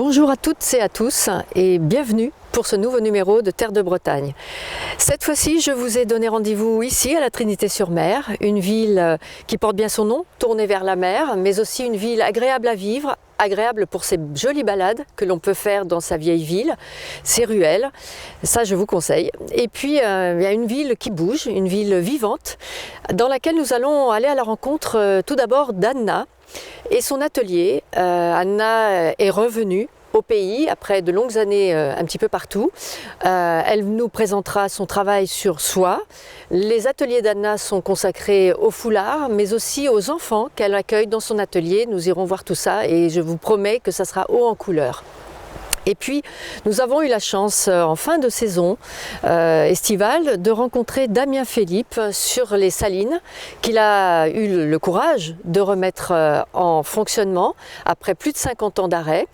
Bonjour à toutes et à tous et bienvenue pour ce nouveau numéro de Terre de Bretagne. Cette fois-ci, je vous ai donné rendez-vous ici à la Trinité-sur-Mer, une ville qui porte bien son nom, tournée vers la mer, mais aussi une ville agréable à vivre, agréable pour ces jolies balades que l'on peut faire dans sa vieille ville, ses ruelles, ça je vous conseille. Et puis il y a une ville qui bouge, une ville vivante, dans laquelle nous allons aller à la rencontre tout d'abord d'Anna et son atelier. Anna est revenue au pays après de longues années un petit peu partout. Elle nous présentera son travail sur soie. Les ateliers d'Anna sont consacrés aux foulards, mais aussi aux enfants qu'elle accueille dans son atelier. Nous irons voir tout ça et je vous promets que ça sera haut en couleur. Et puis, nous avons eu la chance, en fin de saison estivale, de rencontrer Damien Philippe sur les Salines, qu'il a eu le courage de remettre en fonctionnement après plus de 50 ans d'arrêt.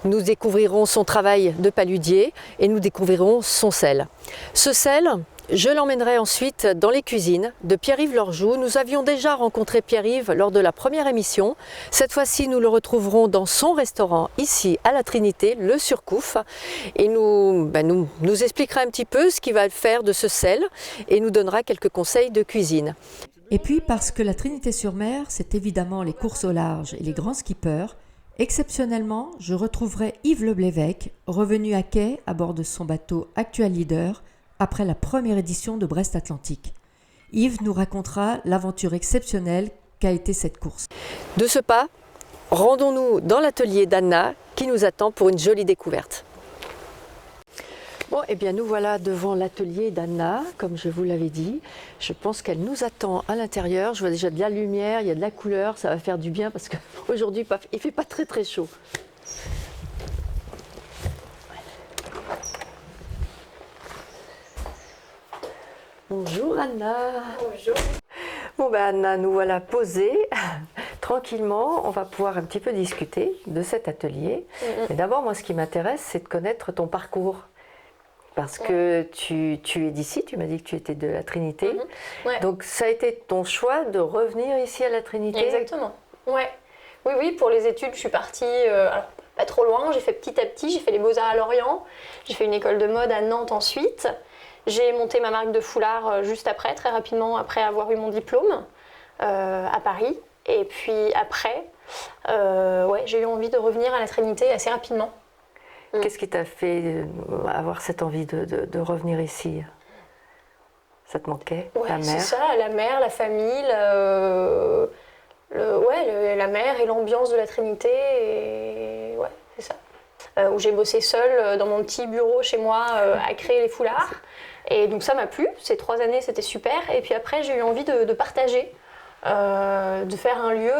Nous découvrirons son travail de paludier et nous découvrirons son sel. Ce sel, je l'emmènerai ensuite dans les cuisines de Pierre-Yves Lorjou. Nous avions déjà rencontré Pierre-Yves lors de la première émission. Cette fois-ci, nous le retrouverons dans son restaurant, ici à la Trinité, le Surcouf. Et nous expliquera un petit peu ce qu'il va faire de ce sel et nous donnera quelques conseils de cuisine. Et puis, parce que la Trinité-sur-Mer, c'est évidemment les courses au large et les grands skippers, exceptionnellement, je retrouverai Yves Leblévesque, revenu à quai à bord de son bateau Actual Leader, après la première édition de Brest Atlantique. Yves nous racontera l'aventure exceptionnelle qu'a été cette course. De ce pas, rendons-nous dans l'atelier d'Anna qui nous attend pour une jolie découverte. Bon, eh bien nous voilà devant l'atelier d'Anna, comme je vous l'avais dit. Je pense qu'elle nous attend à l'intérieur. Je vois déjà de la lumière, il y a de la couleur, ça va faire du bien parce qu'aujourd'hui il ne fait pas très chaud. Bonjour Anna. Bonjour. Bon ben Anna, nous voilà posés tranquillement. On va pouvoir un petit peu discuter de cet atelier. Mais d'abord, moi, ce qui m'intéresse, c'est de connaître ton parcours. Parce que tu es d'ici, tu m'as dit que tu étais de la Trinité. Ouais. Donc ça a été ton choix de revenir ici à la Trinité? Exactement. Ouais. Oui, pour les études, je suis partie alors, pas trop loin. J'ai fait petit à petit, j'ai fait les Beaux-Arts à Lorient. J'ai fait une école de mode à Nantes ensuite. J'ai monté ma marque de foulard juste après, très rapidement, après avoir eu mon diplôme à Paris. Et puis après, j'ai eu envie de revenir à la Trinité assez rapidement. Qu'est-ce qui t'a fait avoir cette envie de revenir ici? Ça te manquait? Ouais, la mer? C'est ça, la mer, la famille, la mer et l'ambiance de la Trinité. Et... Ouais, c'est ça. Où j'ai bossé seule dans mon petit bureau chez moi à créer les foulards. Et donc ça m'a plu, ces 3 années c'était super. Et puis après j'ai eu envie de partager, de faire un lieu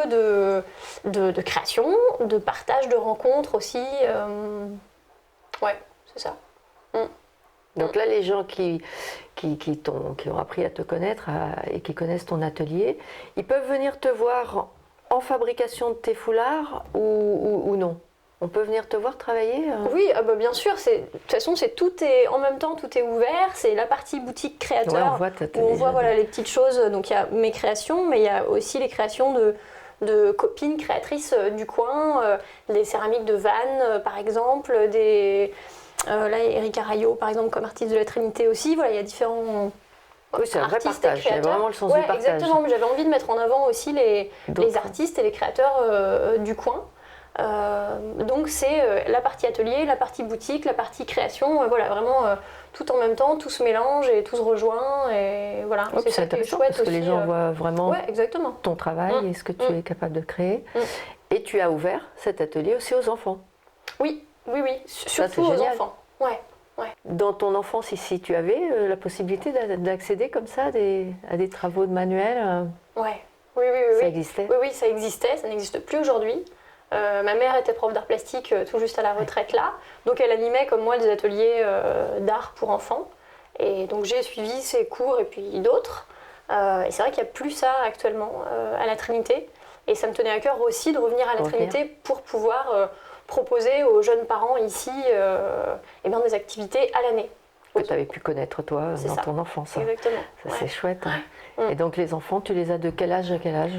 de création, de partage, de rencontres aussi. Ouais, c'est ça. Donc là, les gens qui ont appris à te connaître et qui connaissent ton atelier, ils peuvent venir te voir en fabrication de tes foulards ou non? On peut venir te voir travailler? Oui, bien sûr. De toute façon, en même temps, tout est ouvert. C'est la partie boutique créateur où on voit les petites choses. Donc il y a mes créations, mais il y a aussi les créations de copines créatrices du coin, des céramiques de Vannes, par exemple, là, Erika Rayo, par exemple, comme artiste de la Trinité aussi. Voilà, il y a différents... Oui, c'est un vrai partage, il y a vraiment le sens du partage. Exactement, mais j'avais envie de mettre en avant aussi les artistes et les créateurs du coin. Donc c'est la partie atelier, la partie boutique, la partie création, vraiment tout en même temps, tout se mélange et tout se rejoint et voilà. C'est ça qui est chouette parce que les gens voient vraiment ton travail et ce que tu es capable de créer. Et tu as ouvert cet atelier aussi aux enfants. Oui, surtout aux enfants. Ouais. Dans ton enfance ici, tu avais la possibilité d'accéder comme ça à des travaux de manuel? Oui. Ça existait? Oui, ça existait, ça n'existe plus aujourd'hui. Ma mère était prof d'art plastique tout juste à la retraite là, donc elle animait comme moi des ateliers d'art pour enfants et donc j'ai suivi ses cours et puis d'autres et c'est vrai qu'il n'y a plus ça actuellement à la Trinité et ça me tenait à cœur aussi de revenir à la Trinité pour pouvoir proposer aux jeunes parents ici des activités à l'année. Que tu avais pu connaître toi dans ton enfance. Exactement. Ça c'est chouette. Hein. Et donc les enfants, tu les as de quel âge à quel âge?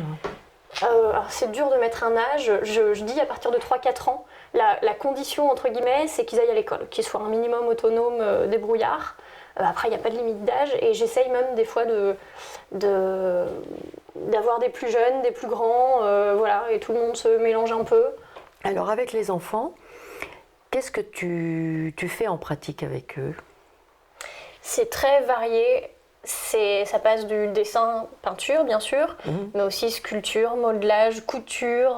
Alors c'est dur de mettre un âge, je dis à partir de 3-4 ans, la condition entre guillemets c'est qu'ils aillent à l'école, qu'ils soient un minimum autonome, débrouillard. Après il n'y a pas de limite d'âge et j'essaye même des fois d'avoir des plus jeunes, des plus grands, voilà, et tout le monde se mélange un peu. Alors avec les enfants, qu'est-ce que tu fais en pratique avec eux? C'est très varié. Ça passe du dessin, peinture bien sûr, mais aussi sculpture, modelage, couture,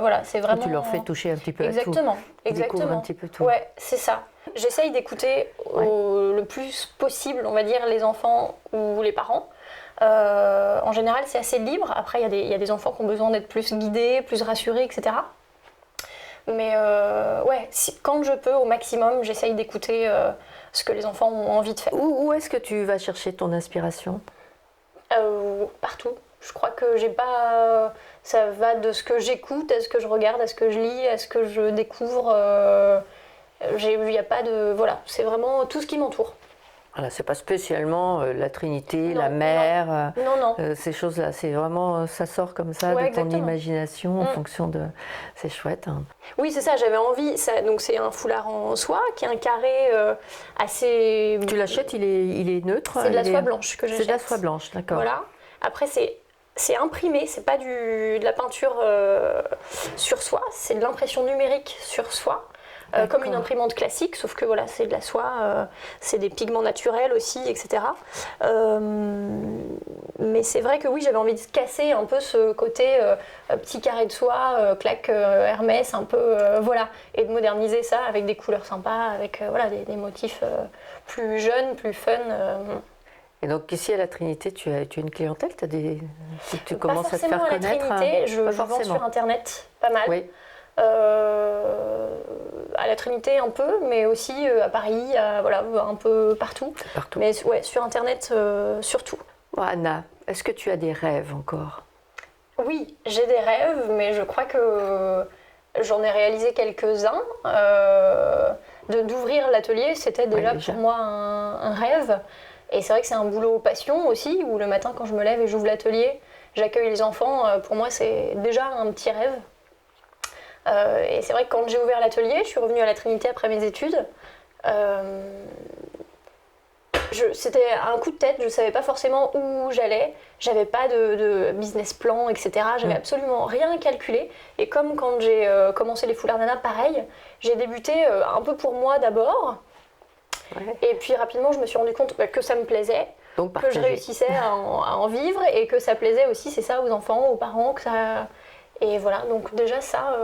voilà, c'est vraiment... Tu leur fais toucher un petit peu exactement, à tout. Ils découvrent un petit peu tout. Ouais, c'est ça. J'essaye d'écouter le plus possible, on va dire, les enfants ou les parents. En général, c'est assez libre. Après, il y a des enfants qui ont besoin d'être plus guidés, plus rassurés, etc. Mais ouais, quand je peux, au maximum, j'essaye d'écouter ce que les enfants ont envie de faire. Où est-ce que tu vas chercher ton inspiration? Partout. Je crois que j'ai pas... Ça va de ce que j'écoute, à ce que je regarde, à ce que je lis, à ce que je découvre. Il n'y a pas de... Voilà, c'est vraiment tout ce qui m'entoure. Voilà, c'est pas spécialement la Trinité, Non, la mer, non. ces choses-là. C'est vraiment, ça sort comme ça Ouais, de ton exactement. imagination en fonction de... C'est chouette. Hein. Oui, c'est ça, j'avais envie. Donc c'est un foulard en soie qui est un carré assez... Tu l'achètes, il est neutre? C'est de la soie blanche que j'achète. C'est de la soie blanche, d'accord. Voilà. Après, c'est imprimé, c'est pas de la peinture sur soie, c'est de l'impression numérique sur soie. Comme une imprimante classique, sauf que voilà, c'est de la soie, c'est des pigments naturels aussi, etc. Mais c'est vrai que oui, j'avais envie de casser un peu ce côté petit carré de soie, claque Hermès, un peu, voilà, et de moderniser ça avec des couleurs sympas, avec voilà, des motifs plus jeunes, plus fun. Et donc ici à la Trinité, tu as une clientèle, tu commences à te faire connaître. Pas forcément à la Trinité, je vends sur Internet, pas mal. Oui. À la Trinité un peu, mais aussi à Paris, voilà, un peu partout. Partout. Mais ouais, sur Internet surtout. Bon, Anna, est-ce que tu as des rêves encore? Oui, j'ai des rêves, mais je crois que j'en ai réalisé quelques-uns. D'ouvrir l'atelier, c'était déjà pour moi un rêve. Et c'est vrai que c'est un boulot passion aussi, où le matin quand je me lève et j'ouvre l'atelier, j'accueille les enfants, pour moi c'est déjà un petit rêve. Et c'est vrai que quand j'ai ouvert l'atelier, je suis revenue à la Trinité après mes études. C'était un coup de tête, je ne savais pas forcément où j'allais, j'avais pas de business plan, etc. J'avais absolument rien calculé. Et comme quand j'ai commencé les foulards Nana, pareil, j'ai débuté un peu pour moi d'abord. Ouais. Et puis rapidement, je me suis rendu compte que ça me plaisait, que je réussissais à en vivre et que ça plaisait aussi, c'est ça, aux enfants, aux parents, que ça... Et voilà, donc déjà ça,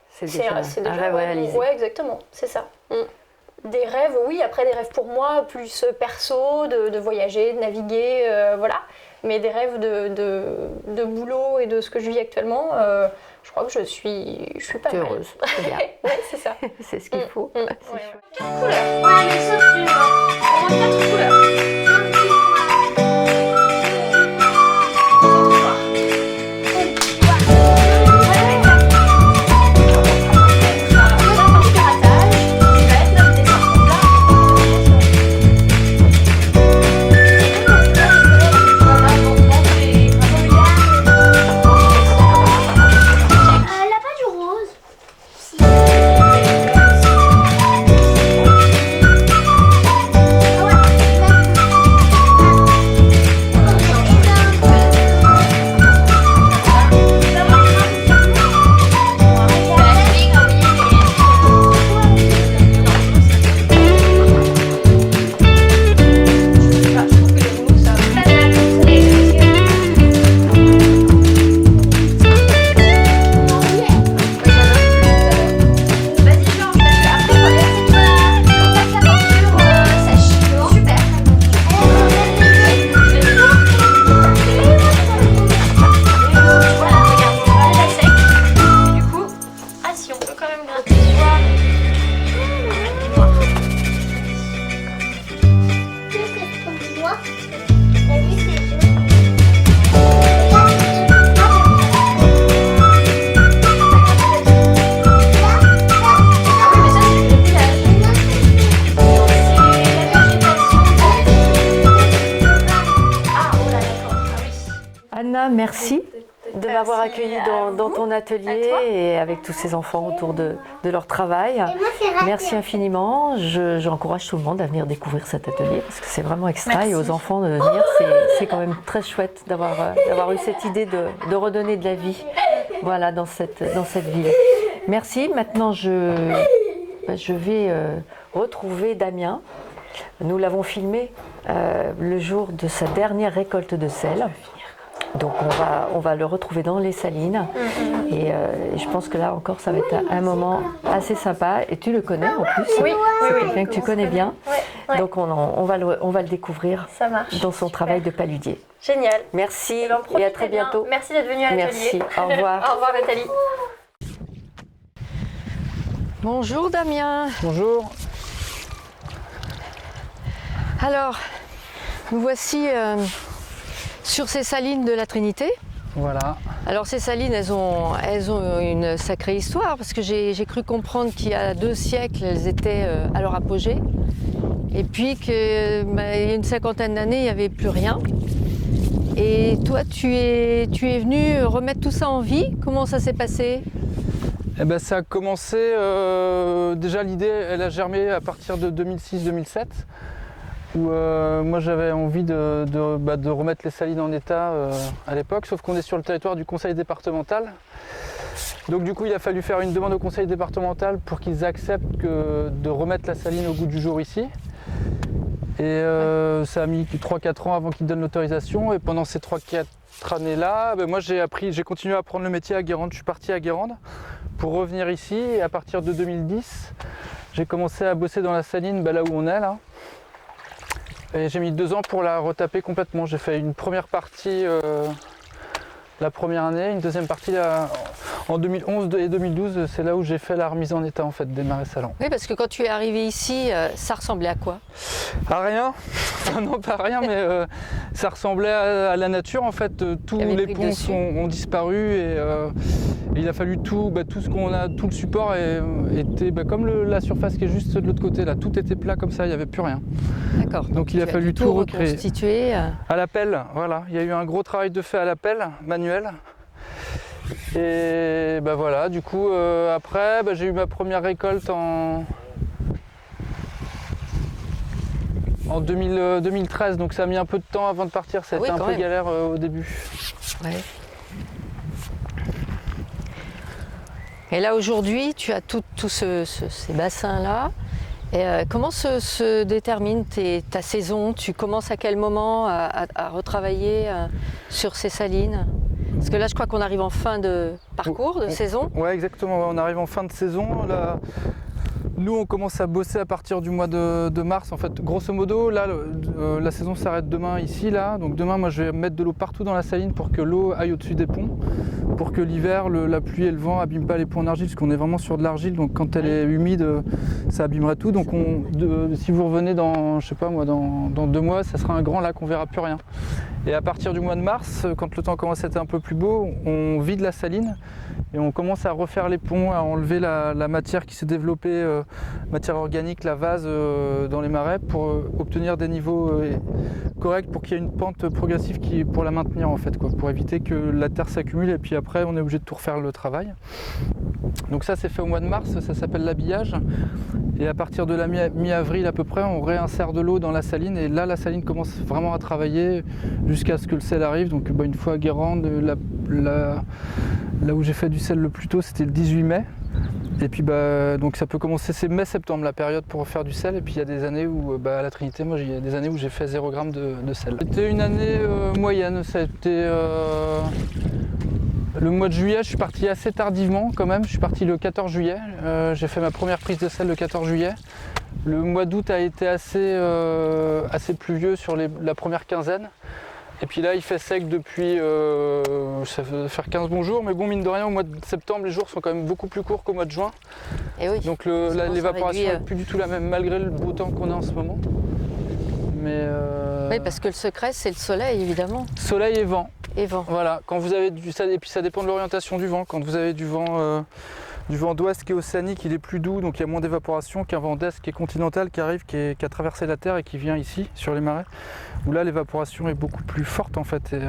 c'est déjà un rêve réalisé. Ouais, exactement, c'est ça. Des rêves, oui, après des rêves pour moi, plus perso, de voyager, de naviguer, voilà. Mais des rêves de boulot et de ce que je vis actuellement, je crois que je suis pas mal. Heureuse, c'est bien. Ouais, c'est ça. C'est ce qu'il faut. Ouais. 4 couleurs. Ouais, mais sauf que on a 4 couleurs. Anna, merci. de m'avoir Merci accueilli à dans vous, ton à atelier toi. et avec tous ces enfants autour de leur travail. Merci infiniment. J'encourage tout le monde à venir découvrir cet atelier parce que c'est vraiment extra Merci. et aux enfants de venir, c'est quand même très chouette d'avoir eu cette idée de redonner de la vie voilà, dans cette ville. Merci. Maintenant, je vais retrouver Damien. Nous l'avons filmé le jour de sa dernière récolte de sel. Donc on va le retrouver dans les salines. Et je pense que là encore, ça va être un moment assez sympa. Et tu le connais en plus. Oui, C'est quelqu'un que tu connais bien. Ouais. Donc on va le découvrir Ça marche. dans son travail de paludier. Génial. Merci Eh ben, et à très profitez bien. bientôt. Merci d'être venu à l'atelier. Merci. Au revoir. Au revoir Nathalie. Bonjour Damien. Bonjour. Alors, nous voici sur ces salines de la Trinité. Voilà. Alors ces salines, elles ont une sacrée histoire parce que j'ai cru comprendre qu'il y a 2 siècles, elles étaient à leur apogée. Et puis qu'il y a une 50aine d'années, il n'y avait plus rien. Et toi, tu es venu remettre tout ça en vie. Comment ça s'est passé? Eh ben, ça a commencé, déjà l'idée, elle a germé à partir de 2006-2007. Où moi j'avais envie de remettre les salines en état à l'époque, sauf qu'on est sur le territoire du conseil départemental. Donc du coup il a fallu faire une demande au conseil départemental pour qu'ils acceptent de remettre la saline au goût du jour ici. Et ça a mis 3-4 ans avant qu'ils donnent l'autorisation. Et pendant ces 3-4 années-là, moi j'ai continué à apprendre le métier à Guérande. Je suis parti à Guérande pour revenir ici. Et à partir de 2010, j'ai commencé à bosser dans la saline là où on est là. Et j'ai mis 2 ans pour la retaper complètement. J'ai fait une première partie la première année, une deuxième partie en 2011 et 2012. C'est là où j'ai fait la remise en état en fait des marais salants. Oui, parce que quand tu es arrivé ici, ça ressemblait à quoi? À rien, enfin, non pas à rien, mais ça ressemblait à la nature en fait. Tous les ponts ont disparu et il a fallu tout ce qu'on a, tout le support était comme la surface qui est juste de l'autre côté là. Tout était plat comme ça, il n'y avait plus rien. D'accord. Donc il a fallu tout recréer. Reconstituer. À la pelle, voilà. Il y a eu un gros travail de fait à la pelle, manuel. Et voilà, du coup après j'ai eu ma première récolte en 2013, donc ça a mis un peu de temps avant de partir, ça a été un peu galère au début. Ouais. Et là aujourd'hui, tu as tous ces bassins-là. Et comment se détermine ta saison? Tu commences à quel moment à retravailler sur ces salines? Parce que là, je crois qu'on arrive en fin de parcours, de saison. Ouais, exactement. On arrive en fin de saison. Là, nous, on commence à bosser à partir du mois de mars. En fait, grosso modo, là, la saison s'arrête demain ici, là. Donc demain, moi, je vais mettre de l'eau partout dans la saline pour que l'eau aille au-dessus des ponts, pour que l'hiver, la pluie et le vent abîment pas les ponts en argile, parce qu'on est vraiment sur de l'argile. Donc quand elle est humide, ça abîmerait tout. Donc si vous revenez dans, je sais pas moi, dans 2 mois, ça sera un grand lac, on verra plus rien. Et à partir du mois de mars, quand le temps commence à être un peu plus beau, on vide la saline et on commence à refaire les ponts, à enlever la matière qui s'est développée, matière organique, la vase dans les marais pour obtenir des niveaux corrects, pour qu'il y ait une pente progressive pour la maintenir en fait, pour éviter que la terre s'accumule et puis après on est obligé de tout refaire le travail. Donc ça c'est fait au mois de mars, ça s'appelle l'habillage. Et à partir de la mi-avril à peu près, on réinsère de l'eau dans la saline et là la saline commence vraiment à travailler jusqu'à ce que le sel arrive. Donc une fois à Guérande, là où j'ai fait du sel le plus tôt, c'était le 18 mai. Et puis donc ça peut commencer, c'est mai-septembre la période pour faire du sel. Et puis il y a des années où à la Trinité, moi il y a des années où j'ai fait 0 g de sel. C'était une année moyenne, ça a été le mois de juillet, je suis parti assez tardivement quand même. Je suis parti le 14 juillet, j'ai fait ma première prise de sel le 14 juillet. Le mois d'août a été assez pluvieux sur la première quinzaine. Et puis là, il fait sec depuis, ça va faire 15 bons jours, mais bon, mine de rien, au mois de septembre, les jours sont quand même beaucoup plus courts qu'au mois de juin. Et oui. Donc l'évaporation n'est plus du tout la même, malgré le beau temps qu'on a en ce moment. Mais oui, parce que le secret, c'est le soleil, évidemment. Soleil et vent. Et vent. Voilà, quand vous avez et puis ça dépend de l'orientation du vent. Quand vous avez du vent du vent d'ouest qui est océanique, il est plus doux, donc il y a moins d'évaporation qu'un vent d'est qui est continental, qui arrive, qui a traversé la Terre et qui vient ici, sur les marais, où là l'évaporation est beaucoup plus forte en fait. Et,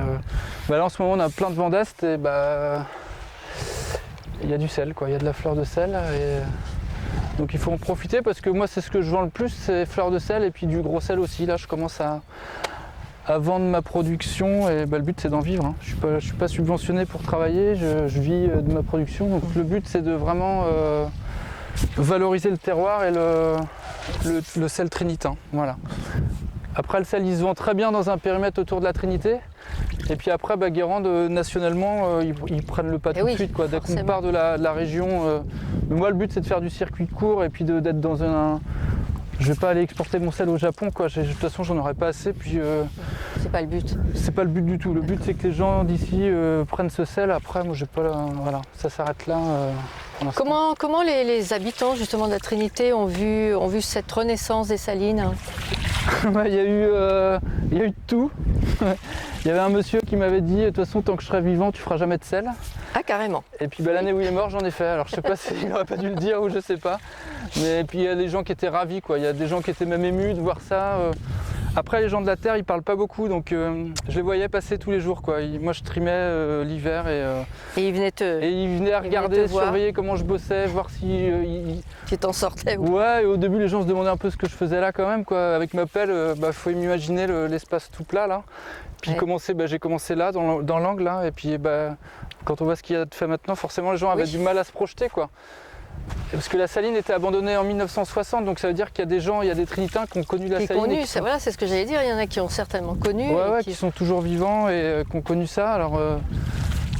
là en ce moment on a plein de vent d'est et il y a du sel, quoi. Il y a de la fleur de sel. Donc il faut en profiter parce que moi c'est ce que je vends le plus, c'est fleurs de sel et puis du gros sel aussi. Là je commence à vendre ma production et le but c'est d'en vivre. Hein. Je suis pas subventionné pour travailler, je vis de ma production. Donc le but c'est de vraiment valoriser le terroir et le sel trinitain. Voilà. Après le sel il se vend très bien dans un périmètre autour de la Trinité. Et puis après Guérande nationalement ils prennent le pas tout de suite. Quoi. Dès qu'on part de la région, moi le but c'est de faire du circuit court et puis d'être dans un... Je vais pas aller exporter mon sel au Japon, quoi. De toute façon, j'en aurais pas assez. Puis c'est pas le but. C'est pas le but du tout. Le but, c'est que les gens d'ici prennent ce sel. Après, moi, j'ai pas. Voilà, ça s'arrête là. Comment les habitants justement de la Trinité ont vu cette renaissance des salines? Il y a eu de tout. Il y avait un monsieur qui m'avait dit, de toute façon, tant que je serai vivant, tu feras jamais de sel. Ah, carrément. Et puis l'année où il est mort, j'en ai fait. Alors je sais pas s'il n'aurait pas dû le dire ou je sais pas. Mais puis il y a des gens qui étaient ravis, quoi. Il y a des gens qui étaient même émus de voir ça. Après, les gens de la terre, ils parlent pas beaucoup, donc je les voyais passer tous les jours, quoi. Moi, je trimais l'hiver et ils venaient regarder, surveiller comment je bossais, voir si tu t'en sortais. Ouais. Et au début, les gens se demandaient un peu ce que je faisais là, quand même, quoi. Avec ma pelle, faut imaginer l'espace tout plat là. Puis j'ai commencé là, dans l'angle là, et puis quand on voit ce qu'il y a de fait maintenant, forcément, les gens avaient du mal à se projeter, quoi. Parce que la saline était abandonnée en 1960, donc ça veut dire qu'il y a des gens, il y a des Trinitains qui ont connu la saline. Voilà, c'est ce que j'allais dire, il y en a qui ont certainement connu. Qui sont toujours vivants et qui ont connu ça. Alors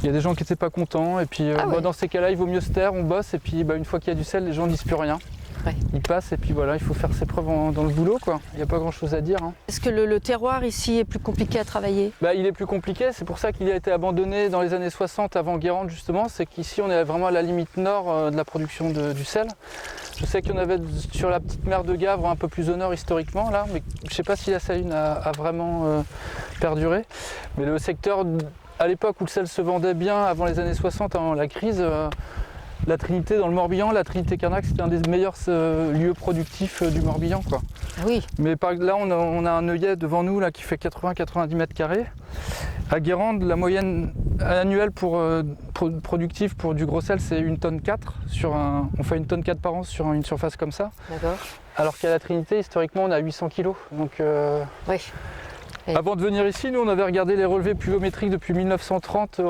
il y a des gens qui n'étaient pas contents, et puis dans ces cas-là, il vaut mieux se taire, on bosse, et puis une fois qu'il y a du sel, les gens ne disent plus rien. Ouais. Ils passent, et puis voilà, il faut faire ses preuves dans le boulot, quoi. Il n'y a pas grand-chose à dire. Hein. Est-ce que le terroir ici est plus compliqué à travailler? Il est plus compliqué, c'est pour ça qu'il a été abandonné dans les années 60 avant Guérande, justement. C'est qu'ici, on est vraiment à la limite nord de la production du sel. Je sais qu'il y en avait sur la petite mer de Gavre, un peu plus au nord historiquement, là, mais je ne sais pas si la saline a vraiment perduré. Mais le secteur, à l'époque où le sel se vendait bien, avant les années 60, avant la crise, la Trinité dans le Morbihan, la Trinité-Carnac, c'était un des meilleurs lieux productifs du Morbihan, quoi. Ah oui. Mais là, on a un œillet devant nous là, qui fait 80-90 mètres carrés. À Guérande, la moyenne annuelle productive pour du gros sel, c'est 1,4 tonne. On fait 1,4 tonne par an sur une surface comme ça. D'accord. Alors qu'à la Trinité, historiquement, on a 800 kg. Donc, oui. Avant de venir ici, nous on avait regardé les relevés pluviométriques depuis 1930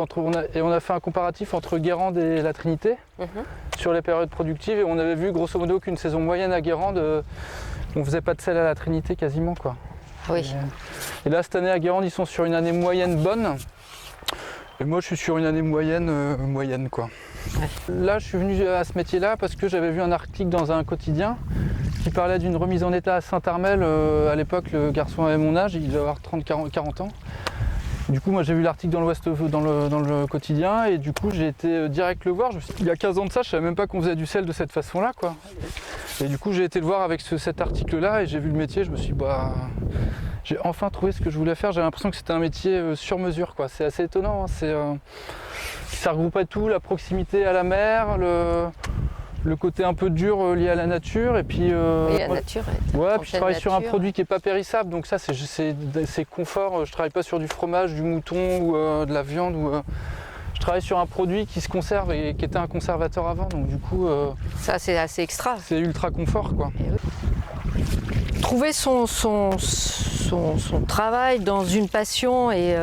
et on a fait un comparatif entre Guérande et la Trinité sur les périodes productives, et on avait vu grosso modo qu'une saison moyenne à Guérande, on faisait pas de sel à la Trinité quasiment, quoi. Oui. Et là cette année à Guérande, ils sont sur une année moyenne bonne, et moi je suis sur une année moyenne, quoi. Ouais. Là je suis venu à ce métier-là parce que j'avais vu un article dans un quotidien qui parlait d'une remise en état à Saint-Armel. À l'époque, le garçon avait mon âge, il devait avoir 30-40 ans. Du coup, moi j'ai vu l'article dans l'Ouest, dans le quotidien, et du coup j'ai été direct le voir. Il y a 15 ans de ça, je savais même pas qu'on faisait du sel de cette façon-là, quoi. Et du coup j'ai été le voir avec cet article-là, et j'ai vu le métier, je me suis dit, j'ai enfin trouvé ce que je voulais faire. J'avais l'impression que c'était un métier sur mesure, quoi. C'est assez étonnant, hein. Ça regroupait tout, la proximité à la mer, le côté un peu dur lié à la nature, et puis la nature. Puis je travaille sur un produit qui n'est pas périssable, donc ça c'est confort. Je travaille pas sur du fromage, du mouton ou de la viande. Je travaille sur un produit qui se conserve et qui était un conservateur avant, donc du coup ça c'est assez extra. C'est ultra confort, quoi. Trouver son travail dans une passion et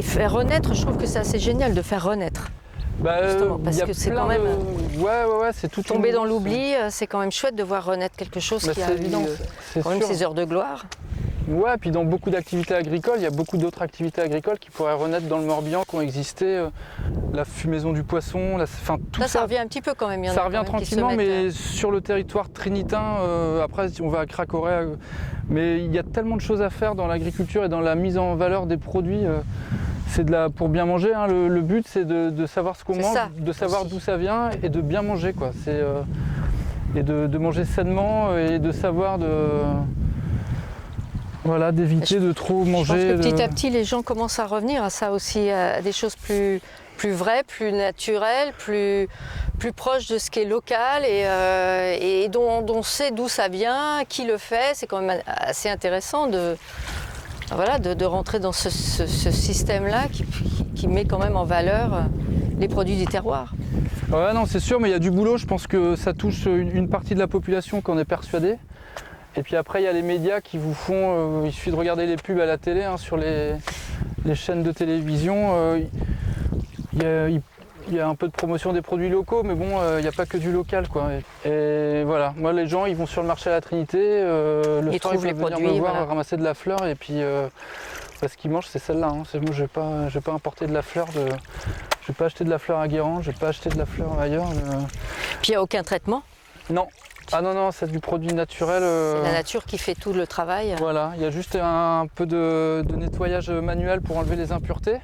faire renaître, je trouve que c'est assez génial de faire renaître. Parce que c'est quand même c'est tout tomber dans l'oubli, c'est quand même chouette de voir renaître quelque chose qui a eu quand même ses heures de gloire. Ouais, puis dans beaucoup d'activités agricoles, il y a beaucoup d'autres activités agricoles qui pourraient renaître dans le Morbihan, qui ont existé, la fumaison du poisson, tout ça. Ça revient un petit peu quand même. Ça revient tranquillement, mais sur le territoire trinitain, après on va à Cracauret, mais il y a tellement de choses à faire dans l'agriculture et dans la mise en valeur des produits. C'est pour bien manger, hein. Le but c'est de savoir ce qu'on mange, de savoir d'où ça vient et de bien manger, quoi. Et de manger sainement et de savoir d'éviter de trop manger. Je pense que petit à petit les gens commencent à revenir à ça aussi, à des choses plus plus vrai, plus naturel, plus proche de ce qui est local et dont on sait d'où ça vient, qui le fait. C'est quand même assez intéressant de rentrer dans ce système-là qui met quand même en valeur les produits du terroir. Ouais, non, c'est sûr, mais il y a du boulot. Je pense que ça touche une partie de la population qu'on est persuadé. Et puis après, il y a les médias qui vous font... il suffit de regarder les pubs à la télé, hein, sur les chaînes de télévision. Il y a un peu de promotion des produits locaux, mais bon, il n'y a pas que du local, quoi. Et voilà, moi, les gens, ils vont sur le marché à la Trinité. Le soir, ils peuvent venir me voir ramasser de la fleur. Et puis, ce qu'ils mangent, c'est celle-là. Hein. Moi, je vais pas importer de la fleur. Je vais pas acheter de la fleur à Guérande, je vais pas acheter de la fleur ailleurs. Puis il n'y a aucun traitement? Non. Ah non, c'est du produit naturel. C'est la nature qui fait tout le travail. Voilà, il y a juste un peu de nettoyage manuel pour enlever les impuretés.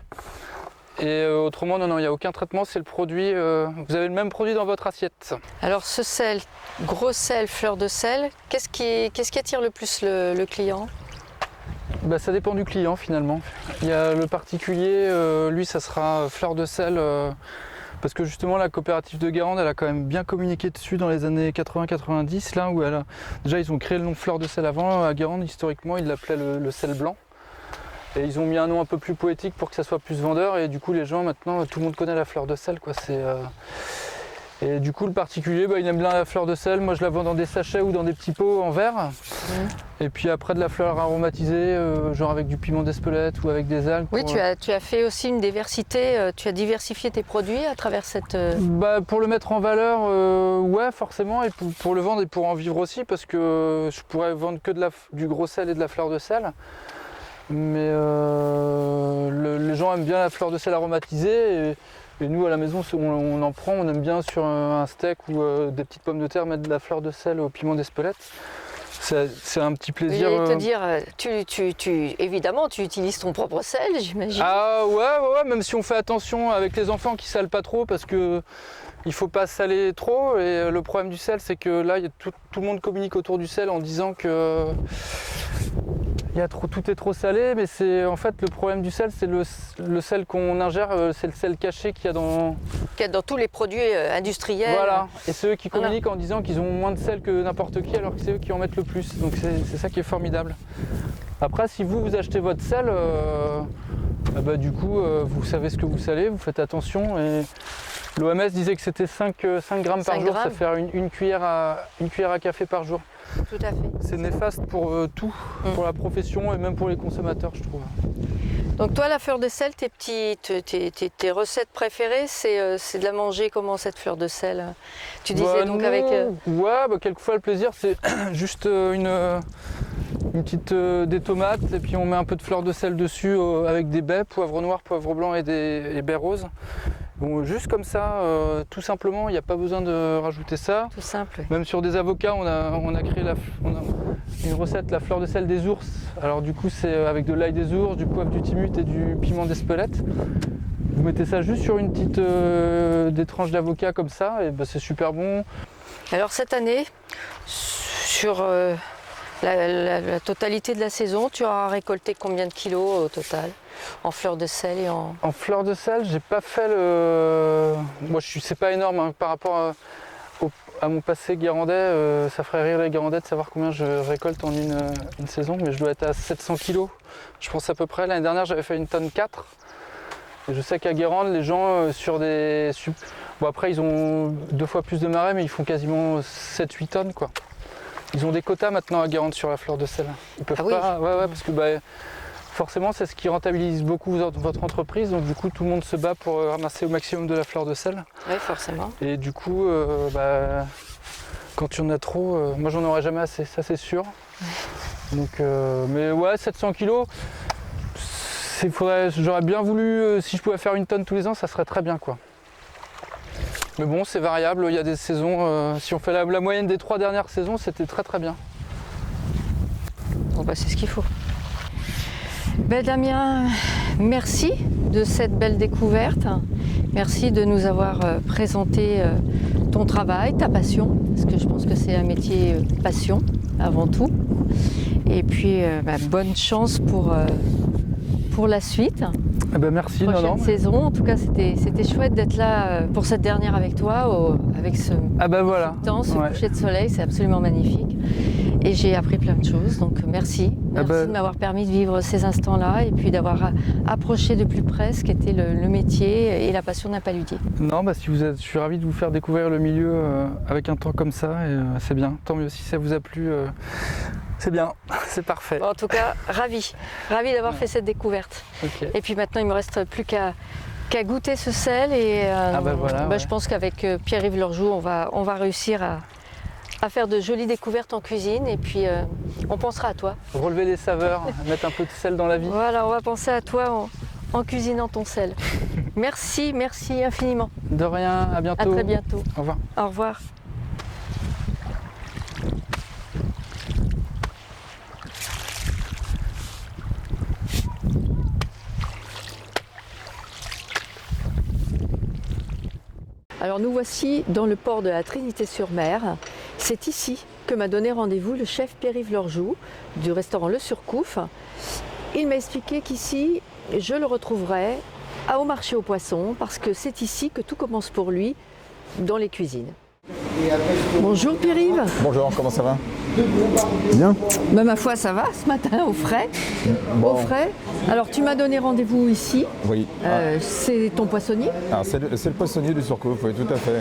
Et autrement, non, il n'y a aucun traitement, c'est le produit. Vous avez le même produit dans votre assiette. Alors ce sel, gros sel, fleur de sel, qu'est-ce qui attire le plus le client? Ça dépend du client finalement. Il y a le particulier, lui ça sera fleur de sel, parce que justement la coopérative de Guérande, elle a quand même bien communiqué dessus dans les années 80-90, là où déjà ils ont créé le nom fleur de sel avant. À Guérande, historiquement, ils l'appelaient le sel blanc. Et ils ont mis un nom un peu plus poétique pour que ça soit plus vendeur, et du coup les gens maintenant, tout le monde connaît la fleur de sel, quoi. Et du coup le particulier, il aime bien la fleur de sel. Moi je la vends dans des sachets ou dans des petits pots en verre. Et puis après de la fleur aromatisée, genre avec du piment d'Espelette ou avec des algues. Oui, tu as fait aussi une diversité, tu as diversifié tes produits à travers cette... Pour le mettre en valeur, ouais forcément, et pour le vendre et pour en vivre aussi, parce que je pourrais vendre que du gros sel et de la fleur de sel. Mais les gens aiment bien la fleur de sel aromatisée. Et nous à la maison on en prend, on aime bien sur un steak ou des petites pommes de terre mettre de la fleur de sel au piment d'Espelette. C'est un petit plaisir. J'allais te dire, évidemment tu utilises ton propre sel, j'imagine. Ah ouais, même si on fait attention avec les enfants qui salent pas trop, parce que il faut pas saler trop. Et le problème du sel, c'est que là tout le monde communique autour du sel en disant que tout est trop salé, mais c'est en fait le problème du sel, c'est le sel qu'on ingère, c'est le sel caché qu'il y a dans tous les produits industriels. Voilà, et c'est eux qui communiquent en disant qu'ils ont moins de sel que n'importe qui, alors que c'est eux qui en mettent le plus. Donc c'est ça qui est formidable. Après, si vous achetez votre sel, du coup, vous savez ce que vous salez, vous faites attention. Et l'OMS disait que c'était 5 grammes par jour, ça fait une cuillère à café par jour. Tout à fait. C'est néfaste pour tout, pour la profession et même pour les consommateurs, je trouve. Donc toi, la fleur de sel, tes recettes préférées, c'est de la manger comment, cette fleur de sel? Tu disais donc avec... Ouais, quelquefois le plaisir, c'est juste une petite des tomates, et puis on met un peu de fleur de sel dessus avec des baies, poivre noir, poivre blanc et des baies roses. Bon, juste comme ça, tout simplement, il n'y a pas besoin de rajouter ça. Tout simple. Même sur des avocats, on a créé une recette, la fleur de sel des ours. Alors du coup, c'est avec de l'ail des ours, du poivre du timut et du piment d'Espelette. Vous mettez ça juste sur une petite des tranches d'avocat comme ça, et c'est super bon. Alors cette année, sur la totalité de la saison, tu auras récolté combien de kilos au total? En fleur de sel et en... En fleur de sel, j'ai pas fait le... Moi, c'est pas énorme hein, par rapport à mon passé guérandais. Ça ferait rire les guérandais de savoir combien je récolte en une saison, mais je dois être à 700 kg. Je pense à peu près. L'année dernière, j'avais fait 1,4 tonne. Et je sais qu'à Guérande, les gens sur des... Bon, après, ils ont 2 fois plus de marais, mais ils font quasiment 7-8 tonnes, quoi. Ils ont des quotas maintenant à Guérande sur la fleur de sel. Ils peuvent pas... Ouais, parce que... forcément, c'est ce qui rentabilise beaucoup votre entreprise, donc du coup, tout le monde se bat pour ramasser au maximum de la fleur de sel. Oui, forcément. Et du coup, quand il y en a trop, moi j'en aurais jamais assez, ça c'est sûr. Donc, mais ouais, 700 kilos, j'aurais bien voulu, si je pouvais faire 1 tonne tous les ans, ça serait très bien, quoi. Mais bon, c'est variable, il y a des saisons, si on fait la moyenne des 3 dernières saisons, c'était très très bien. Bon, c'est ce qu'il faut. Damien, merci de cette belle découverte. Merci de nous avoir présenté ton travail, ta passion, parce que je pense que c'est un métier passion avant tout. Et puis bonne chance pour pour la suite. Eh ben merci, Prochaine saison. En tout cas, c'était chouette d'être là pour cette dernière avec toi, avec ce temps, ce coucher de soleil, c'est absolument magnifique. Et j'ai appris plein de choses, donc merci. Merci de m'avoir permis de vivre ces instants-là et puis d'avoir approché de plus près ce qu'était le métier et la passion d'un paludier. Non, je suis ravi de vous faire découvrir le milieu avec un temps comme ça, et c'est bien. Tant mieux si ça vous a plu. C'est bien, c'est parfait. Bon, en tout cas, ravi d'avoir fait cette découverte. Okay. Et puis maintenant, il ne me reste plus qu'à goûter ce sel et je pense qu'avec Pierre-Yves Lorjou, on va réussir à faire de jolies découvertes en cuisine et puis on pensera à toi. Relever les saveurs, mettre un peu de sel dans la vie. Voilà, on va penser à toi en cuisinant ton sel. Merci infiniment. De rien, à bientôt. À très bientôt. Au revoir. Au revoir. Alors nous voici dans le port de la Trinité-sur-Mer. C'est ici que m'a donné rendez-vous le chef Pierre-Yves Lorjou du restaurant Le Surcouf. Il m'a expliqué qu'ici, je le retrouverai au marché aux poissons parce que c'est ici que tout commence pour lui dans les cuisines. Bonjour Pierre-Yves. Bonjour, comment ça va? Bien. Ma foi, ça va ce matin, au frais. Bon. Au frais. Alors tu m'as donné rendez-vous ici. Oui. C'est ton poissonnier? Alors c'est le poissonnier du Surcouf, oui, tout à fait.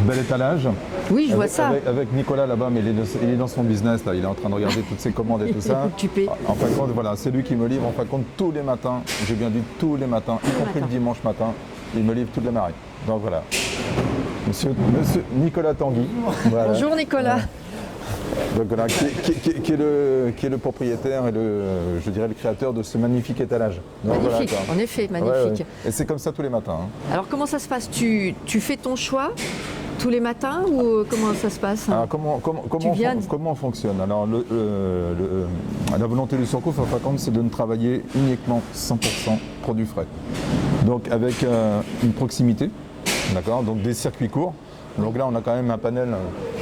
Bel étalage. Oui, je vois ça. Avec Nicolas là-bas, mais il est dans son business, là. Il est en train de regarder toutes ses commandes et tout ça. Occupé. En fin de compte, voilà, c'est lui qui me livre, en fin de compte, tous les matins. J'ai bien dit tous les matins, y compris le dimanche matin. Il me livre toute la marée. Donc voilà. Monsieur Nicolas Tanguy. Voilà. Bonjour Nicolas. Donc voilà, qui est le propriétaire et je dirais le créateur de ce magnifique étalage. Donc magnifique, voilà, en effet, magnifique. Ouais, ouais. Et c'est comme ça tous les matins. Hein. Alors comment ça se passe? Tu fais ton choix tous les matins ou comment ça se passe? Alors, comment on fonctionne? Alors la volonté du Surcouf, en fin de compte, c'est de ne travailler uniquement 100% produits frais. Donc avec une proximité, d'accord, donc des circuits courts. Donc là, on a quand même un panel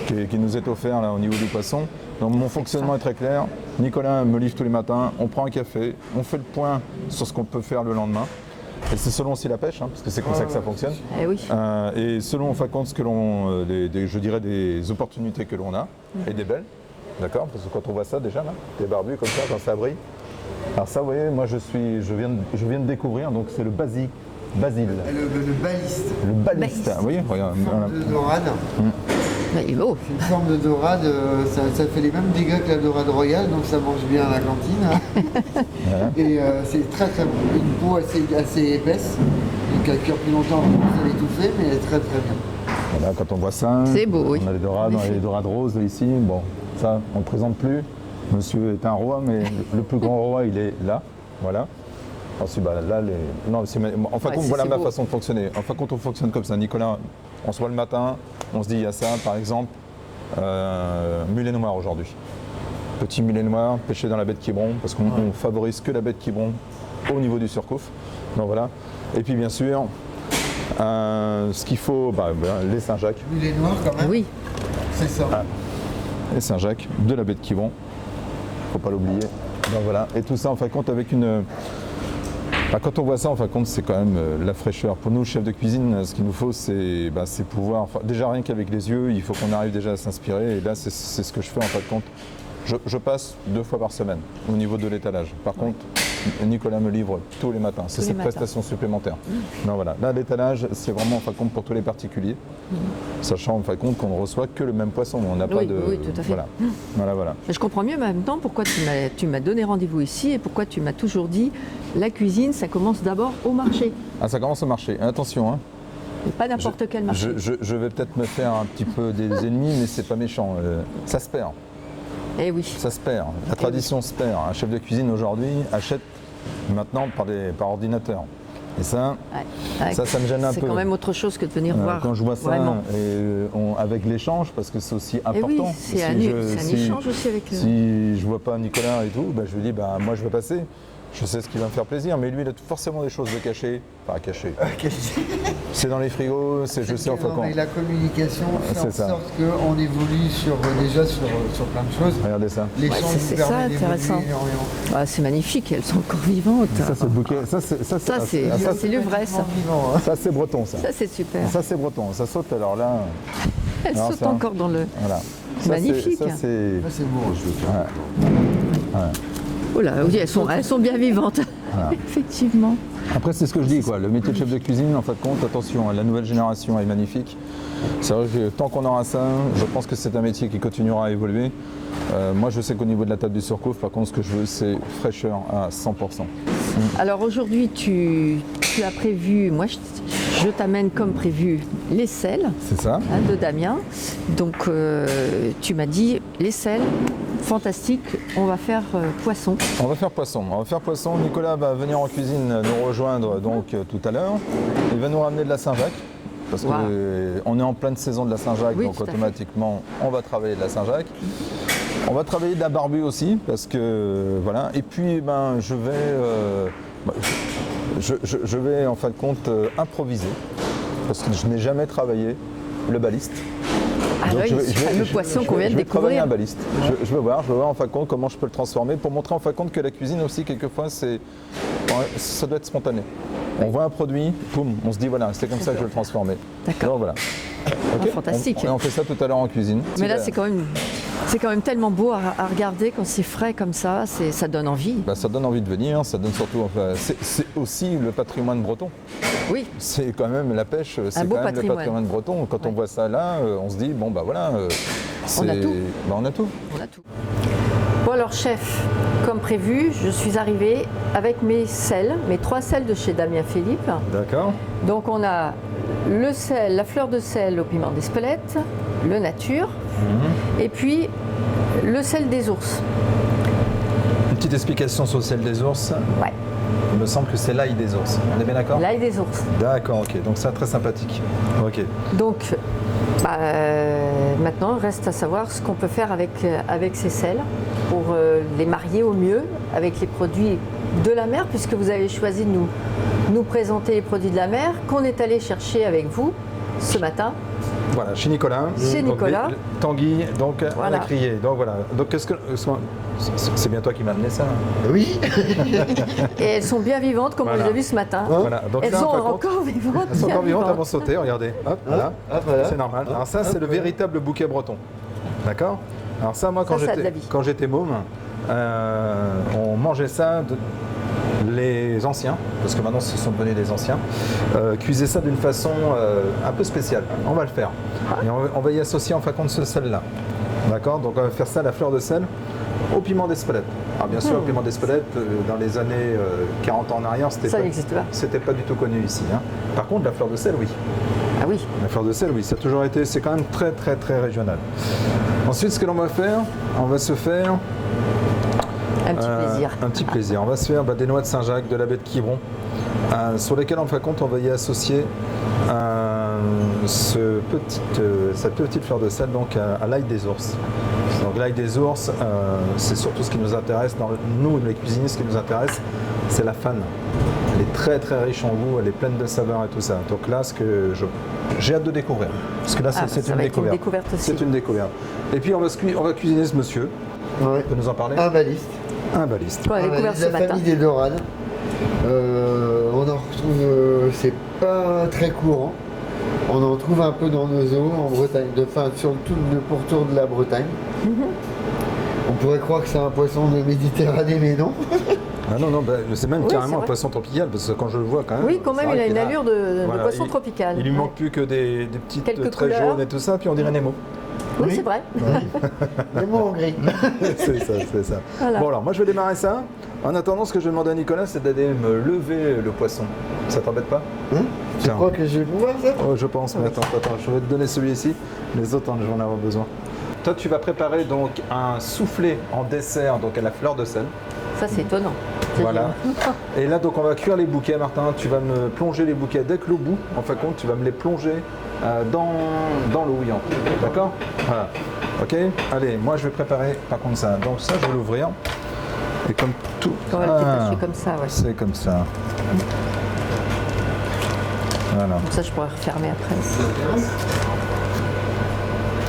qui nous est offert là, au niveau du poisson. Donc mon fonctionnement est très clair. Nicolas me livre tous les matins, on prend un café, on fait le point sur ce qu'on peut faire le lendemain. Et c'est selon aussi la pêche, hein, parce que c'est comme ça que ça fonctionne. Eh oui. Et selon en fin de compte ce que l'on, je dirais des opportunités que l'on a, et des belles, d'accord. Parce que quand on voit ça déjà là, des barbus comme ça, quand ça brille. Alors ça, vous voyez, moi je viens de découvrir, donc c'est le basile. Le baliste. Le baliste, vous voyez, regarde. De dorade. Il est beau. C'est une forme de dorade, ça fait les mêmes dégâts que la dorade royale, donc ça mange bien à la cantine. Et c'est très très bon. Une peau assez épaisse, donc elle cure plus longtemps pour commencer à l'étouffer, mais elle est très très bien. Voilà, quand on voit ça, c'est beau, oui. On a les dorades roses ici. Bon, ça, on ne présente plus. Monsieur est un roi, mais le plus grand roi, il est là. Voilà. Ensuite, là, en fin de compte, voilà ma façon de fonctionner. En fin de compte, on fonctionne comme ça. Nicolas, on se voit le matin, on se dit, il y a ça, par exemple, mulet noir aujourd'hui. Petit mulet noir, pêché dans la baie de Quiberon, parce qu'on favorise que la baie de Quiberon au niveau du Surcouf. Donc voilà. Et puis, bien sûr, ce qu'il faut, les Saint-Jacques. Mulet noir quand même. Oui. C'est ça. Les Saint-Jacques de la baie de Quiberon. Faut pas l'oublier. Donc voilà. Et tout ça, en fin de compte, avec une... quand on voit ça, en fin de compte, c'est quand même la fraîcheur. Pour nous, chefs de cuisine, ce qu'il nous faut, c'est pouvoir... déjà, rien qu'avec les yeux, il faut qu'on arrive déjà à s'inspirer. Et là, c'est ce que je fais, en fin de compte. Je passe 2 fois par semaine au niveau de l'étalage. Par contre, Nicolas me livre tous les matins. C'est cette prestation supplémentaire. Non, voilà. Là, l'étalage, c'est vraiment, en fin de compte, pour tous les particuliers. Sachant, en fin de compte, qu'on ne reçoit que le même poisson. On n'a pas de... Oui, tout à fait. Voilà. Je comprends mieux maintenant pourquoi tu m'as donné rendez-vous ici et pourquoi tu m'as toujours dit la cuisine, ça commence d'abord au marché. Ah, ça commence au marché. Attention, hein. Et pas n'importe quel marché. Je vais peut-être me faire un petit peu des ennemis, mais c'est pas méchant. Ça se perd. Eh oui. Ça se perd. La tradition se perd. Un chef de cuisine aujourd'hui achète maintenant par ordinateur. Et ça me gêne un peu. C'est quand même autre chose que de venir voir. Quand je vois ça, avec l'échange, parce que c'est aussi important. Oui, c'est un échange aussi avec Si je vois pas Nicolas et tout, je lui dis, moi je vais passer. Je sais ce qui va me faire plaisir, mais lui, il a forcément des choses de cacher. Enfin, cacher. C'est dans les frigos, je sais enfin quand. Mais la communication fait en C'est ça. sorte qu'on évolue déjà sur plein de choses. Regardez ça. L'échange Ouais, c'est nous ça, permet d'évoluer intéressant. énormément. Ah, c'est magnifique, elles sont encore vivantes. Ça, c'est le bouquet. Ça, C'est le vrai, ça. Vivant, hein. ça, c'est breton, ça. Ça, c'est super. Ça, c'est breton. Ça saute, alors là. Elles alors, sautent ça, encore dans le... Voilà. C'est magnifique. Ça, c'est. Ça, c'est beau. Oh là, oui, elles sont bien vivantes. Effectivement. Après, c'est ce que je dis, quoi. Le métier de chef de cuisine, en fin de compte, attention, la nouvelle génération est magnifique. C'est vrai que tant qu'on aura ça, je pense que c'est un métier qui continuera à évoluer. Moi, je sais qu'au niveau de la table du surcouf, par contre, ce que je veux, c'est fraîcheur à 100%. Alors aujourd'hui, tu as prévu, moi je t'amène comme prévu les selles C'est ça. de Damien. Donc tu m'as dit les selles, fantastique, on va faire poisson. On va faire poisson. Nicolas va venir en cuisine nous rejoindre donc tout à l'heure. Il va nous ramener de la Saint-Jacques. Parce Wow. qu'on est en pleine saison de la Saint-Jacques, Oui, donc tout à fait. automatiquement, on va travailler de la Saint-Jacques. On va travailler de la barbu aussi, parce que voilà. Et puis, je vais en fin de compte improviser, parce que je n'ai jamais travaillé le baliste. Ah Donc, oui, ce fameux poisson qu'on vient de je vais travailler découvrir. un baliste. Je veux voir en fin de compte comment je peux le transformer pour montrer en fin de compte que la cuisine aussi, quelquefois, ça doit être spontané. On voit un produit, boum, on se dit voilà, c'est comme ça que je vais le transformer. D'accord. Donc voilà. Ok, fantastique. On fait ça tout à l'heure en cuisine. Mais là, c'est quand même tellement beau à regarder quand c'est frais comme ça, ça donne envie. Ça donne envie de venir, ça donne surtout. C'est aussi le patrimoine breton. Oui, C'est quand même la pêche, c'est beau quand même le patrimoine. patrimoine breton. Quand on Ouais. voit ça là, on se dit bon voilà. On a tout. On a tout. on a tout. Bon alors chef, comme prévu, je suis arrivée avec mes 3 sels de chez Damien Philippe. D'accord. Donc on a le sel, la fleur de sel au piment d'Espelette, le nature, et puis le sel des ours. Une petite explication sur celle des ours. Ouais, Il me semble que c'est l'ail des ours. On est bien d'accord? l'ail des ours. D'accord, ok. Donc c'est très sympathique. Ok. Donc maintenant, il reste à savoir ce qu'on peut faire avec ces sels pour les marier au mieux avec les produits de la mer, puisque vous avez choisi de nous présenter les produits de la mer qu'on est allé chercher avec vous ce matin. Voilà, chez Nicolas. Chez Donc, Nicolas. Tanguy, donc Voilà. on a crié. Donc voilà. Donc c'est bien toi qui m'as amené ça. Oui. Et elles sont bien vivantes, comme Voilà. on les a vues ce matin. Voilà. Donc Elles là, sont en fin de compte, encore vivantes. elles sont bien encore vivantes, elles vont vivantes. sauter. Regardez. Hop, voilà. voilà. C'est normal. Alors ça, c'est le véritable bouquet breton. D'accord. Alors ça, moi, Ça a de la vie. quand j'étais môme, on mangeait ça. Les anciens, parce que maintenant ce sont devenus des anciens, cuisaient ça d'une façon un peu spéciale. On va le faire. Et on va y associer en fin de compte ce sel-là. D'accord. Donc on va faire ça à la fleur de sel au piment d'Espelette. Alors bien sûr, le piment d'Espelette, dans les années 40 ans en arrière, Ça n'existe pas. c'était pas du tout connu ici. Hein. Par contre, la fleur de sel, oui. Ah oui, La fleur de sel, oui, ça a toujours été, c'est quand même très très très régional. Ensuite, ce que l'on va faire, on va se faire un petit plaisir. un petit plaisir. On va se faire des noix de Saint-Jacques, de la baie de Quiberon, sur lesquelles en fin de compte on va y associer cette petite fleur de sel donc à l'ail des ours. Donc l'ail des ours, c'est surtout ce qui nous intéresse. Nous, les cuisiniers, ce qui nous intéresse, c'est la fane. Elle est très très riche en goût, elle est pleine de saveurs et tout ça. Donc là, j'ai hâte de découvrir. Parce que là, c'est ça une va être une découverte. découverte aussi. C'est une découverte. Et puis on va cuisiner ce monsieur. Ouais. Tu peux nous en parler? Un baliste. Un baliste. On a découvert ce La matin. famille des dorades. On en retrouve, c'est pas très courant. On en trouve un peu dans nos eaux en Bretagne, sur tout le pourtour de la Bretagne. On pourrait croire que c'est un poisson de Méditerranée, mais non. Ah non, c'est même Oui, c'est carrément un vrai. poisson tropical, parce que quand je le vois quand même. Oui, quand même, c'est il a vrai une qu'il allure de voilà, poisson tropical. Il lui Ouais. manque plus que des petites Quelques traits couleurs. jaunes et tout ça, puis on dirait Nemo. Oui, Oui. c'est vrai. Les mots en gris. c'est ça, c'est ça. Voilà. Bon alors, moi je vais démarrer ça. En attendant, ce que je vais demander à Nicolas, c'est d'aller me lever le poisson. Ça t'embête pas? Tu Tiens. crois que je vais pouvoir ça? Oh, je pense, mais attends, je vais te donner celui-ci. Les autres, je vais en avoir besoin. Toi, tu vas préparer donc un soufflé en dessert, donc à la fleur de sel. Ça, c'est étonnant. Voilà. Et là, donc, on va cuire les bouquets, Martin. Tu vas me plonger les bouquets dès que l'eau bout. En fin de compte, tu vas me les plonger dans l'eau bouillante. D'accord? Voilà. Ok? Allez, moi, je vais préparer, par contre, ça. Donc, ça, je vais l'ouvrir. Et comme tout. Quand elle est tachée comme ça, ouais. C'est comme ça. Voilà. Comme ça, je pourrais refermer après.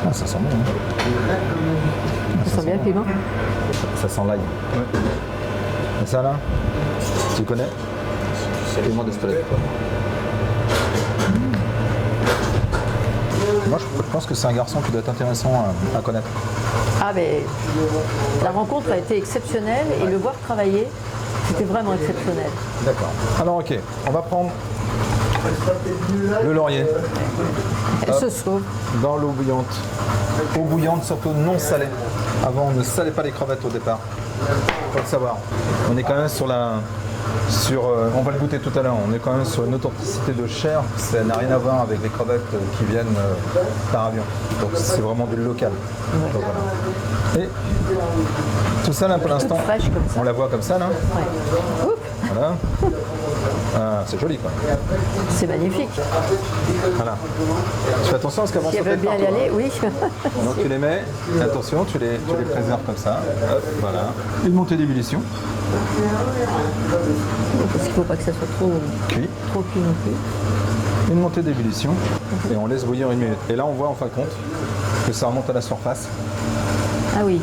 Ah, ça sent bon. Hein. Ça sent bien le piment. Ça sent l'ail. Ouais. Et ça là, tu connais? C'est piment d'Espelette. Moi, je pense que c'est un garçon qui doit être intéressant à connaître. Ah, mais la rencontre a été exceptionnelle et le voir travailler, c'était vraiment exceptionnel. D'accord. Alors, ok, on va prendre le laurier. Elle se sauve. Dans l'eau bouillante. Eau bouillante, surtout non salée. Avant, on ne salait pas les crevettes au départ. Faut le savoir. On est quand même sur on va le goûter tout à l'heure, on est quand même sur une authenticité de chair. Ça n'a rien à voir avec les crevettes qui viennent par avion. Donc c'est vraiment du local. Ouais. Donc, voilà. Et tout ça là pour l'instant, fraîche comme ça. on la voit comme ça là. Ouais. Oups, Voilà. Ah, c'est joli quoi. c'est magnifique. Voilà. Tu fais attention parce qu'avant Si elle veut bien y aller, oui. Donc tu les mets, et attention, tu les préserves comme ça. Hop, voilà. Une montée d'ébullition. Parce qu'il ne faut pas que ça soit trop Cuit. cuit non plus. Une montée d'ébullition. Et on laisse bouillir 1 minute. Et là on voit en fin de compte que ça remonte à la surface. Ah oui,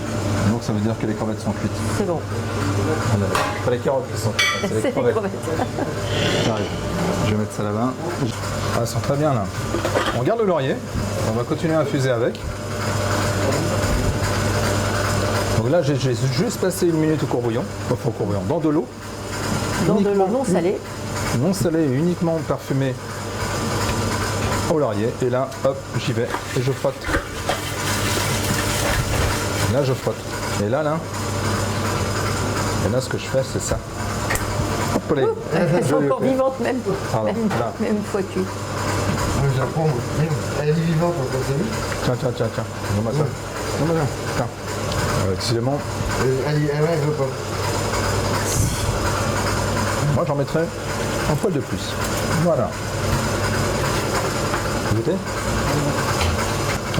Donc ça veut dire que les crevettes sont cuites. c'est bon. C'est pas les carottes qui sont cuites, c'est les C'est les crevettes. crevettes. J'arrive. Je vais mettre ça là-bas. Ah, elles sont très bien là. On garde le laurier. On va continuer à infuser avec. Donc là, j'ai juste passé 1 minute au courbouillon. Enfin, au courbouillon, dans de l'eau. Dans de l'eau Uniquement- non salée. Non salé et uniquement parfumé au laurier. Et là, hop, j'y vais et je frotte. Là, je frotte. Et là, ce que je fais, c'est ça. Hop, allez. Elles sont Je- encore vivantes même. Pardon, là. Même une fois cuites. Moi, je la prends. Elle est vivante en fait, Tiens. Donne-moi ça. Donne-moi ça. Tiens. Excusez-moi. elle veut pas. Moi, j'en mettrais un poil de plus. Voilà. Vous goûtez?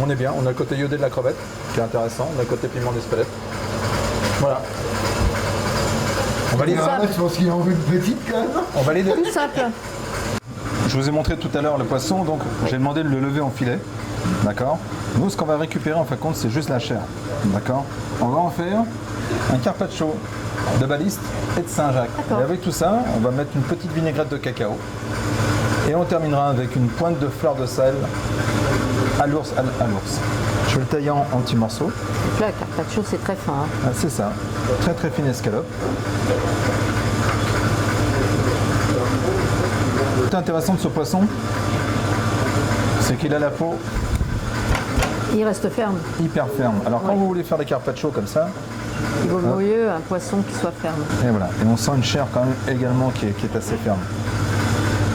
On est bien. On a le côté iodé de la crevette, qui est intéressant. On a le côté piment d'Espelette. Voilà. On valide. Alors là, je pense qu'il en veut une petite quand même. On valide. Tout simple. Je vous ai montré tout à l'heure le poisson, donc j'ai demandé de le lever en filet. D'accord? Nous, ce qu'on va récupérer en fin de compte, c'est juste la chair. D'accord? On va en faire un carpaccio de baliste et de Saint-Jacques. D'accord. Et avec tout ça, on va mettre une petite vinaigrette de cacao. Et on terminera avec une pointe de fleur de sel à l'ours. Je vais le tailler en petits morceaux. Donc là, le carpaccio, c'est très fin. Hein. Ah, c'est ça. Très très fine escalope. Ce qui est intéressant de ce poisson, c'est qu'il a la peau Il reste ferme. hyper ferme. Alors quand Ouais. vous voulez faire des carpaccio comme ça, Il vaut mieux un poisson qui soit ferme. et voilà. Et on sent une chair quand même également qui est assez ferme.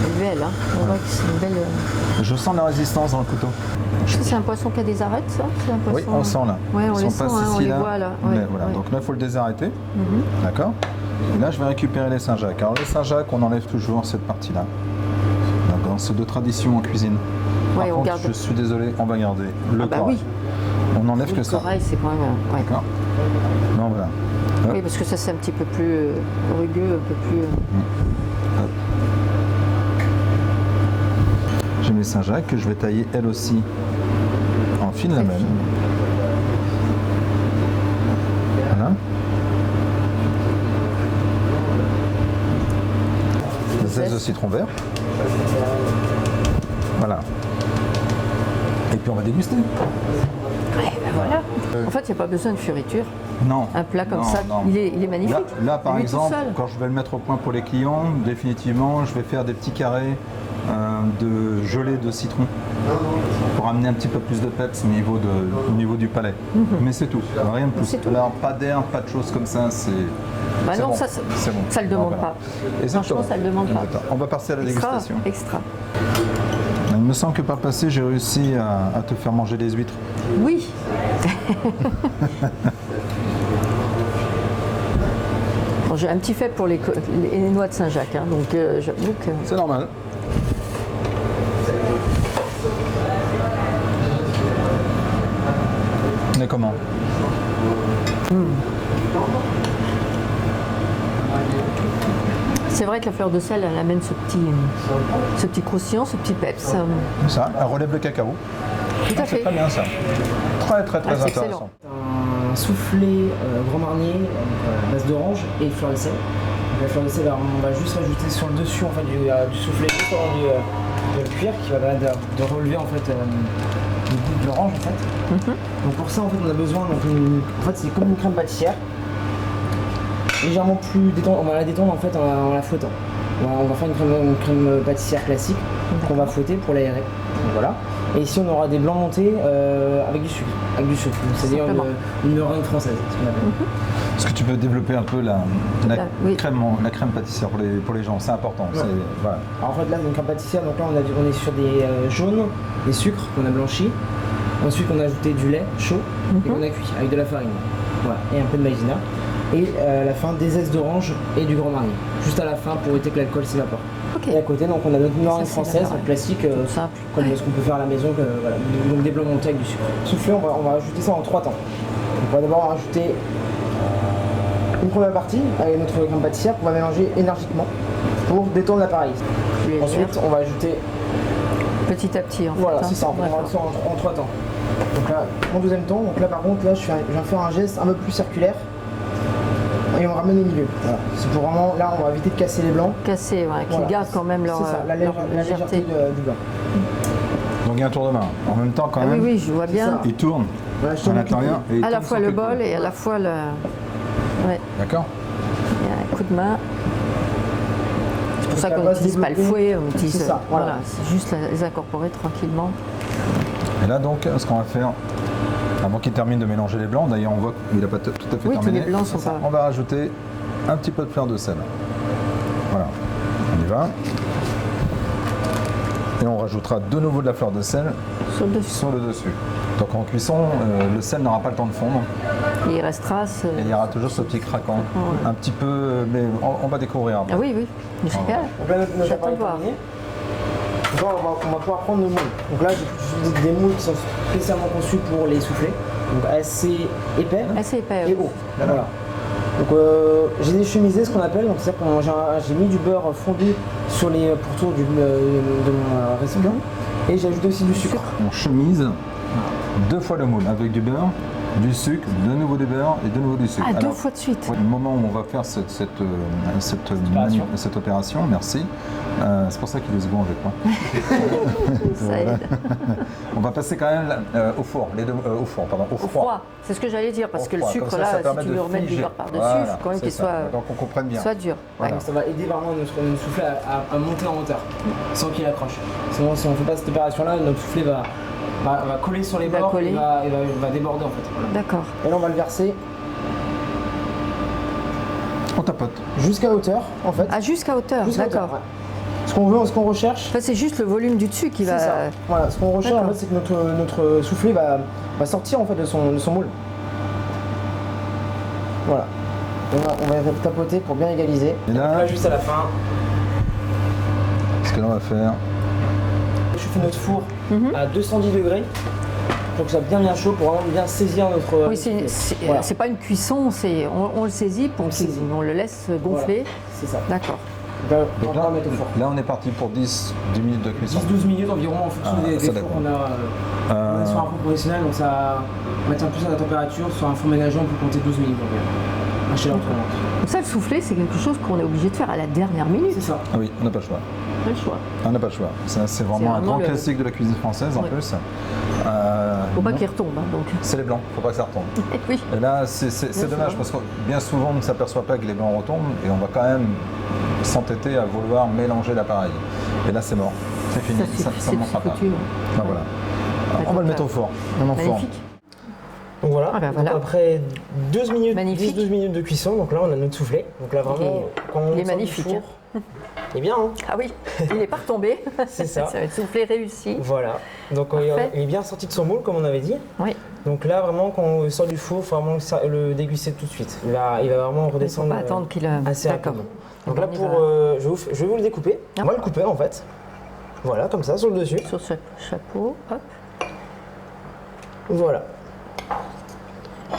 Elle est belle, hein. On voit que c'est une belle. Je sens la résistance dans le couteau. C'est un poisson qui a des arêtes, ça? C'est un poisson... Oui, on sent là. Ouais, on Ils les sont sent, pas hein, on ici, les là. voit là. Mais Ouais, voilà. ouais. Donc là, il faut le désarrêter. D'accord. Et là, je vais récupérer les Saint-Jacques. Alors les Saint-Jacques, on enlève toujours cette partie-là. D'accord. C'est de tradition en cuisine. Par Ouais, on contre, garde. je suis désolé, on va garder le Ah bah corail. oui. On n'enlève que Le ça. corail, c'est quand même. Ouais. D'accord. Non, voilà. Oui, parce que ça, c'est un petit peu plus rugueux, un peu plus. J'ai mes Saint-Jacques que je vais tailler elle aussi en fine lamelle. fine. Voilà. Des zestes de citron vert. Voilà. Et puis on va déguster. Ouais, ben voilà. En fait, il n'y a pas besoin de fioriture. Non. Un plat comme Non, ça, non. il est magnifique. Là, par Lui tout exemple, seul. quand je vais le mettre au point pour les clients, définitivement, je vais faire des petits carrés de gelée de citron pour amener un petit peu plus de peps au niveau du palais. Mais c'est tout, rien de plus. C'est tout. Alors, pas d'air, pas de choses comme ça, c'est. Bah c'est non, bon. ça C'est bon. ça le demande Voilà. pas. Exactement. Franchement, ça le demande pas. Exactement. On va passer à la Extra, dégustation. extra. Il me semble que par le passé, j'ai réussi à te faire manger des huîtres. Oui. Bon, j'ai un petit fait pour les noix de Saint-Jacques, hein, donc j'avoue que. C'est normal. On est comment C'est vrai que la fleur de sel, elle amène ce petit croustillant, ce petit peps. Ça, elle relève le cacao. Tout à C'est fait. très bien ça. Très très très Ah, c'est intéressant. excellent. Un soufflé Grand Marnier à base d'orange et fleur de sel. Donc, la fleur de sel, alors, on va juste rajouter sur le dessus en fait, du soufflé juste avant de le cuire qui va permettre de relever en fait, le goût de l'orange en fait. Donc pour ça en fait on a besoin en fait c'est comme une crème pâtissière légèrement plus détendue. On va la détendre en fait en la fouettant. On va faire une crème pâtissière classique qu'on va fouetter pour l'aérer. Donc, voilà. Et ici on aura des blancs montés avec du sucre. Donc, c'est-à-dire une meringue française, ce qu'on appelle. Est-ce que tu peux développer un peu la oui. crème pâtissière pour les gens? C'est important. Ouais. Voilà. Alors, en fait là une crème pâtissière, donc là on est sur des jaunes, des sucres qu'on a blanchis. Ensuite on a ajouté du lait chaud et qu'on a cuit avec de la farine. Voilà. Et un peu de maïzena. Et à la fin des zestes d'orange et du Grand Marnier. Juste à la fin pour éviter que l'alcool s'évapore. Ok. Et à côté donc on a notre meringue Ça, c'est la française, meringue. classique, Tout simple. comme ce qu'on peut faire à la maison, voilà. Donc des blancs montés avec du sucre. Soufflé, on va ajouter ça en 3 temps. Donc, on va d'abord rajouter une première partie avec notre crème pâtissière qu'on va mélanger énergiquement pour détendre l'appareil. Légère. Ensuite on va ajouter, Petit à petit en fait. voilà hein. c'est ça, on va D'accord. rajouter en 3 temps. Donc là, mon deuxième temps, donc là par contre là je viens faire un geste un peu plus circulaire et on ramène au milieu. Voilà. C'est pour vraiment, là on va éviter de casser les blancs. Cassé, ouais, qui Voilà. gardent quand même leur, C'est ça, la leur légèreté légèreté. du blanc. Donc il y a un tour de main. En même temps quand Ah oui, même, oui, je vois bien. ça. il tourne Voilà, je à tourne l'intérieur. et il À la tourne fois sans le que- bol et à la fois le. Ouais, D'accord. il y a un coup de main. C'est pour ça Donc, qu'on la base n'utilise pas le développée, fouet, on utilise. c'est ça, voilà. C'est juste les incorporer tranquillement. Et là donc, ce qu'on va faire, avant qu'il termine de mélanger les blancs, d'ailleurs on voit qu'il n'a pas tout à fait Oui, tous terminé. les blancs sont pas. On va rajouter un petit peu de fleur de sel. Voilà, on y va. Et on rajoutera de nouveau de la fleur de sel Sur le dessus. sur le dessus. Donc en cuisson, le sel n'aura pas le temps de fondre. Et il restera. Et il y aura toujours ce petit craquant. Ouais. Un petit peu, mais on va découvrir après. Ah oui, oui. Génial. Donc là, notre J'attends appareil de voir. terminé. Donc là, on va pouvoir prendre nos moules. Donc là, j'ai utilisé des moules qui sont spécialement conçus pour les soufflets. Donc assez épais Assez épais. et haut. Voilà. Donc j'ai déchemisé ce qu'on appelle, donc c'est-à-dire que j'ai mis du beurre fondu sur les pourtours de mon récipient et j'ai ajouté aussi du sucre. On chemise 2 fois le moule avec du beurre, du sucre, de nouveau du beurre et de nouveau du sucre. Ah, deux Alors, fois de suite. au moment où on va faire cette opération, merci. C'est pour ça qu'il est second avec moi. Ça aide. On va passer quand même au four, au Au froid. C'est ce que j'allais dire, parce Au que le froid. sucre, Comme là, ça si permet tu de veux remettre du figer. beurre par-dessus, il Voilà, faut quand même c'est qu'il ça. soit, Donc on comprenne bien. soit dur. Ouais. Donc ça va aider vraiment notre soufflet à monter en hauteur sans qu'il accroche. Sinon, si on ne fait pas cette opération-là, notre soufflet va coller sur les Il va bords coller. et va déborder en fait. Voilà. D'accord. Et là, on va le verser On tapote. jusqu'à hauteur en fait. Ah, jusqu'à hauteur, Jusqu'à hauteur, d'accord. ouais. Ce qu'on veut, ce qu'on recherche, Enfin, c'est juste le volume du dessus qui c'est va. ça. Voilà, ce qu'on recherche en D'accord. fait, c'est que notre soufflet va sortir en fait de son moule. Voilà. On va tapoter pour bien égaliser. Et là, juste à la fin, ce que l'on va faire, je fais notre four à 210 degrés pour que ça soit bien chaud, pour vraiment bien saisir notre. Oui, c'est Voilà. c'est pas une cuisson, on le saisit, pour On le saisit. on le laisse gonfler. C'est ça. D'accord. On va mettre au four. là on est parti pour 10 minutes de cuisson. 10-12 minutes environ en fonction Ah, des ça fours dépend. qu'on a. On est sur un four professionnel, donc ça mettre un plus à la température. Sur un four ménager, on peut compter 12 minutes environ. À chaleur tournante. Donc ça, le soufflé, c'est quelque chose qu'on est obligé de faire à la dernière minute. C'est ça. Ah oui, on n'a pas le choix. Pas le choix. On n'a pas le choix. Ça, c'est vraiment un vraiment grand le- classique de la cuisine française en Ouais. plus. Faut pas non, qu'il retombe, hein, donc. c'est les blancs, faut pas que ça retombe. Oui. Et là, c'est Bien dommage sûr. parce que bien souvent on ne s'aperçoit pas que les blancs retombent et on va quand même s'entêter à vouloir mélanger l'appareil. Et là, c'est mort. C'est fini. Ça, Ça ne manquera pas. foutu. Ah, voilà. Alors, on va le mettre au four. Vraiment fort. Magnifique. Donc voilà. Ah ben Donc voilà. après 12 minutes, Magnifique. 10-12 minutes de cuisson, donc là on a notre soufflet. Donc là vraiment, quand on il est sort du magnifique, four, il est bien, hein. Ah oui, il n'est pas retombé. C'est ça. Ça va être soufflé réussi. Voilà. Donc Parfait. il est bien sorti de son moule, comme on avait dit. Oui. Donc là vraiment, quand on sort du four, il faut vraiment le déguster tout de suite. Il va vraiment Il ne faut redescendre pas attendre qu'il a. assez D'accord. rapidement. Donc Bon, là, on y pour, va. je vais vous le découper. Ah. On va le couper en fait. Voilà, comme ça, sur le dessus. Sur ce chapeau, hop. Voilà.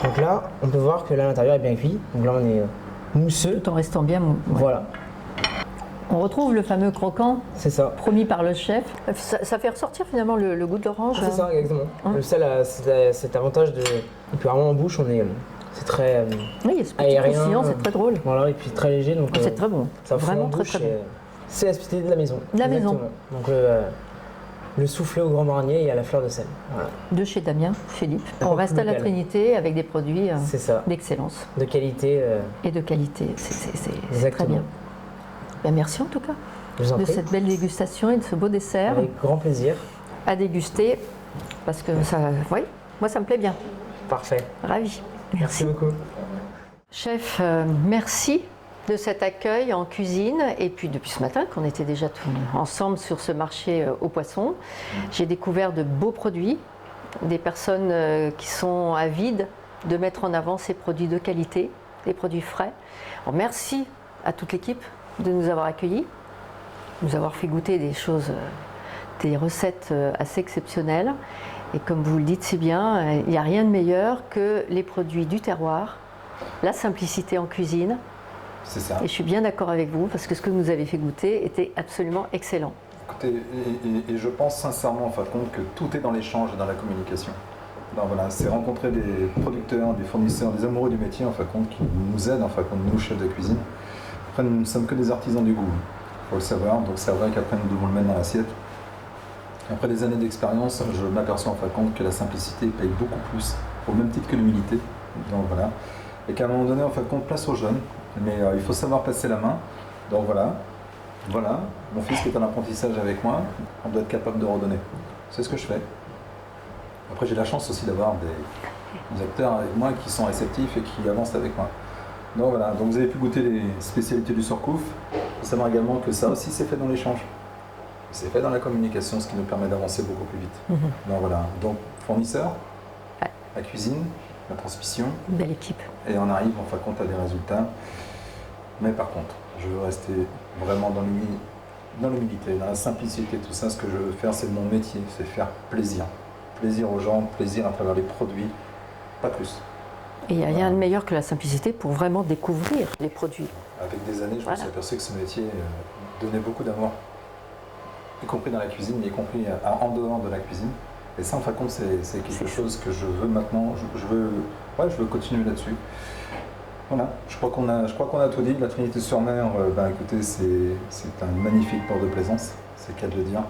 Donc là, on peut voir que là, l'intérieur est bien cuit. Donc là, on est mousseux. Tout en restant bien mou. Ouais. Voilà. On retrouve le fameux croquant C'est ça. promis par le chef. Ça fait ressortir finalement le goût de l'orange. C'est ça, exactement. Le sel a cet avantage de. Et puis vraiment en bouche, c'est très Oui, il y a ce petit aérien. croustillant, c'est très drôle. Voilà, et puis très léger. Donc, C'est très bon. ça fond Vraiment en très bouche très bon. et c'est la spécialité de la maison. De la maison. Exactement. Donc le soufflé au Grand Marnier et à la fleur de sel. Voilà. De chez Damien Philippe. On Croque reste à la nickel. Trinité avec des produits C'est ça. d'excellence De qualité. et de qualité. C'est très Exactement. bien. Ben, merci en tout cas Je vous en de prie. cette belle dégustation et de ce beau dessert Avec grand plaisir. à déguster parce que ça, oui, moi ça me plaît bien. Parfait. Ravi. Merci beaucoup. Chef, merci de cet accueil en cuisine et puis depuis ce matin qu'on était déjà tous ensemble sur ce marché aux poissons, j'ai découvert de beaux produits, des personnes qui sont avides de mettre en avant ces produits de qualité, des produits frais. Alors, merci à toute l'équipe de nous avoir accueillis, de nous avoir fait goûter des choses, des recettes assez exceptionnelles. Et comme vous le dites si bien, il n'y a rien de meilleur que les produits du terroir, la simplicité en cuisine. C'est ça. Et je suis bien d'accord avec vous parce que ce que vous nous avez fait goûter était absolument excellent. Écoutez, et je pense sincèrement en fin de compte que tout est dans l'échange et dans la communication. Donc voilà, c'est rencontrer des producteurs, des fournisseurs, des amoureux du métier en fin de compte qui nous aident en fin de compte, nous chefs de cuisine. Après, nous ne sommes que des artisans du goût, il faut le savoir. Donc c'est vrai qu'après nous devons le mettre dans l'assiette. Après des années d'expérience, je m'aperçois en fin de compte que la simplicité paye beaucoup plus, au même titre que l'humilité. Donc voilà. Et qu'à un moment donné, en fin de compte, place aux jeunes. Mais il faut savoir passer la main. Donc voilà, mon fils qui est en apprentissage avec moi, on doit être capable de redonner. C'est ce que je fais. Après, j'ai la chance aussi d'avoir des acteurs avec moi qui sont réceptifs et qui avancent avec moi. Donc voilà, donc vous avez pu goûter les spécialités du Surcouf. Il faut savoir également que ça aussi, c'est fait dans l'échange. C'est fait dans la communication, ce qui nous permet d'avancer beaucoup plus vite. Donc voilà, donc fournisseur, la cuisine, la transmission. Une belle équipe. Et on arrive en fin de compte à des résultats. Mais par contre, je veux rester vraiment dans l'humilité, dans la simplicité, tout ça. Ce que je veux faire, c'est mon métier, c'est faire plaisir. Plaisir aux gens, plaisir à travers les produits, pas plus. Et il n'y a rien de meilleur que la simplicité pour vraiment découvrir les produits. Avec des années, je me suis aperçu que ce métier donnait beaucoup d'amour, y compris dans la cuisine, mais y compris en dehors de la cuisine. Et ça, en fin de compte, c'est quelque chose que je veux maintenant. Je veux continuer là-dessus. Voilà, je crois qu'on a tout dit. La Trinité-sur-Mer, écoutez, c'est un magnifique port de plaisance, c'est le cas de le dire.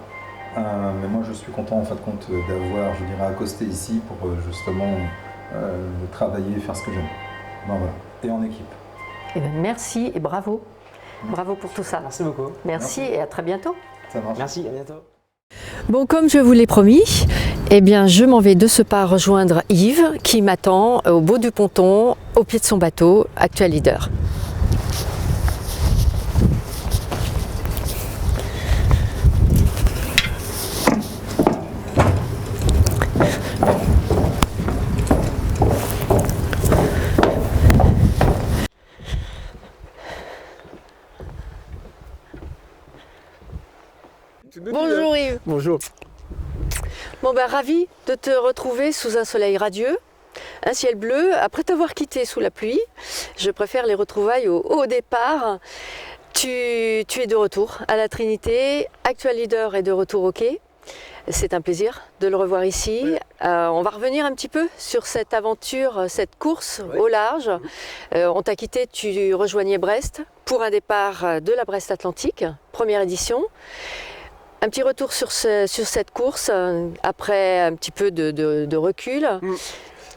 Mais moi, je suis content en fin de compte d'avoir, je dirais, accosté ici pour justement travailler et faire ce que j'aime. Ben, voilà. Et en équipe. Eh bien, merci et bravo. Bravo pour tout ça. Merci beaucoup. Merci et à très bientôt. Ça marche. Merci, à bientôt. Bon, comme je vous l'ai promis, eh bien, je m'en vais de ce pas rejoindre Yves qui m'attend au bout du ponton, au pied de son bateau, Actual Leader. Bonjour Yves. Bonjour. Bon ben ravi de te retrouver sous un soleil radieux, un ciel bleu. Après t'avoir quitté sous la pluie, je préfère les retrouvailles au départ. Tu es de retour à la Trinité, Actual Leader est de retour au quai. C'est un plaisir de le revoir ici. Oui. On va revenir un petit peu sur cette aventure, cette course au large. On t'a quitté, tu rejoignais Brest pour un départ de la Brest Atlantique, première édition. Un petit retour sur cette course, après un petit peu de recul.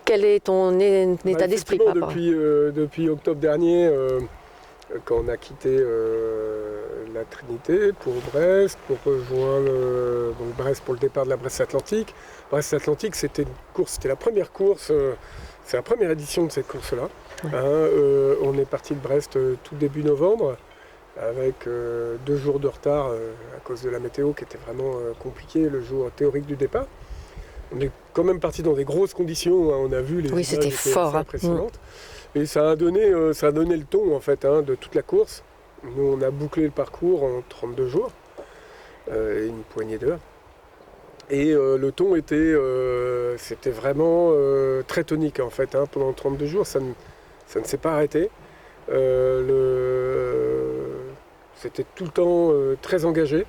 Quel est ton état d'esprit par rapport Depuis octobre dernier, quand on a quitté la Trinité pour Brest, pour rejoindre donc Brest pour le départ de la Brest Atlantique. Brest Atlantique, c'était la première course, c'est la première édition de cette course-là. On est parti de Brest tout début novembre, avec 2 jours de retard à cause de la météo qui était vraiment compliquée le jour théorique du départ. On est quand même parti dans des grosses conditions, on a vu les images c'était étaient fort, assez impressionnantes. Et ça a donné le ton en fait de toute la course. Nous on a bouclé le parcours en 32 jours, et une poignée d'heures. Et le ton c'était vraiment très tonique en fait. Pendant 32 jours, ça ne s'est pas arrêté. c'était tout le temps très engagé.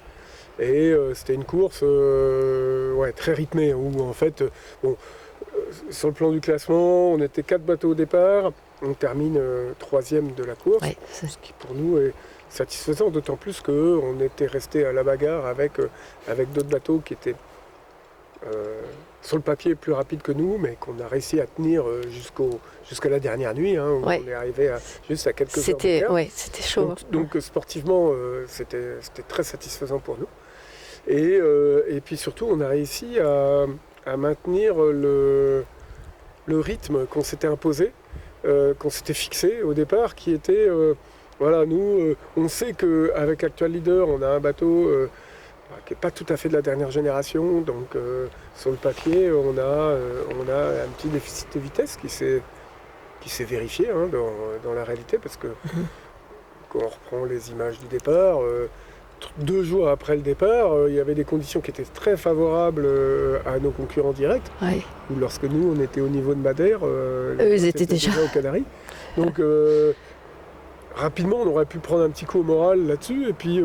Et c'était une course très rythmée, où en fait, sur le plan du classement, on était 4 bateaux au départ, on termine 3e de la course, Ouais, ce qui pour nous est satisfaisant, d'autant plus qu'on était resté à la bagarre avec d'autres bateaux qui étaient sur le papier plus rapides que nous, mais qu'on a réussi à tenir jusqu'à la dernière nuit, hein, où Ouais. on est arrivé juste à quelques heures d'écart. C'était chaud. Donc sportivement, c'était très satisfaisant pour nous. Et puis surtout, on a réussi à maintenir le rythme qu'on s'était imposé, qu'on s'était fixé au départ, qui était, nous, on sait qu'avec Actual Leader, on a un bateau qui n'est pas tout à fait de la dernière génération, donc sur le papier, on a un petit déficit de vitesse qui s'est vérifié hein, dans la réalité, parce que quand on reprend les images du départ, 2 jours après le départ, il y avait des conditions qui étaient très favorables à nos concurrents directs. Ouais. Ou lorsque nous, on était au niveau de Madère, Eux, ils étaient déjà aux Canaries. Donc, rapidement, on aurait pu prendre un petit coup au moral là-dessus. Et puis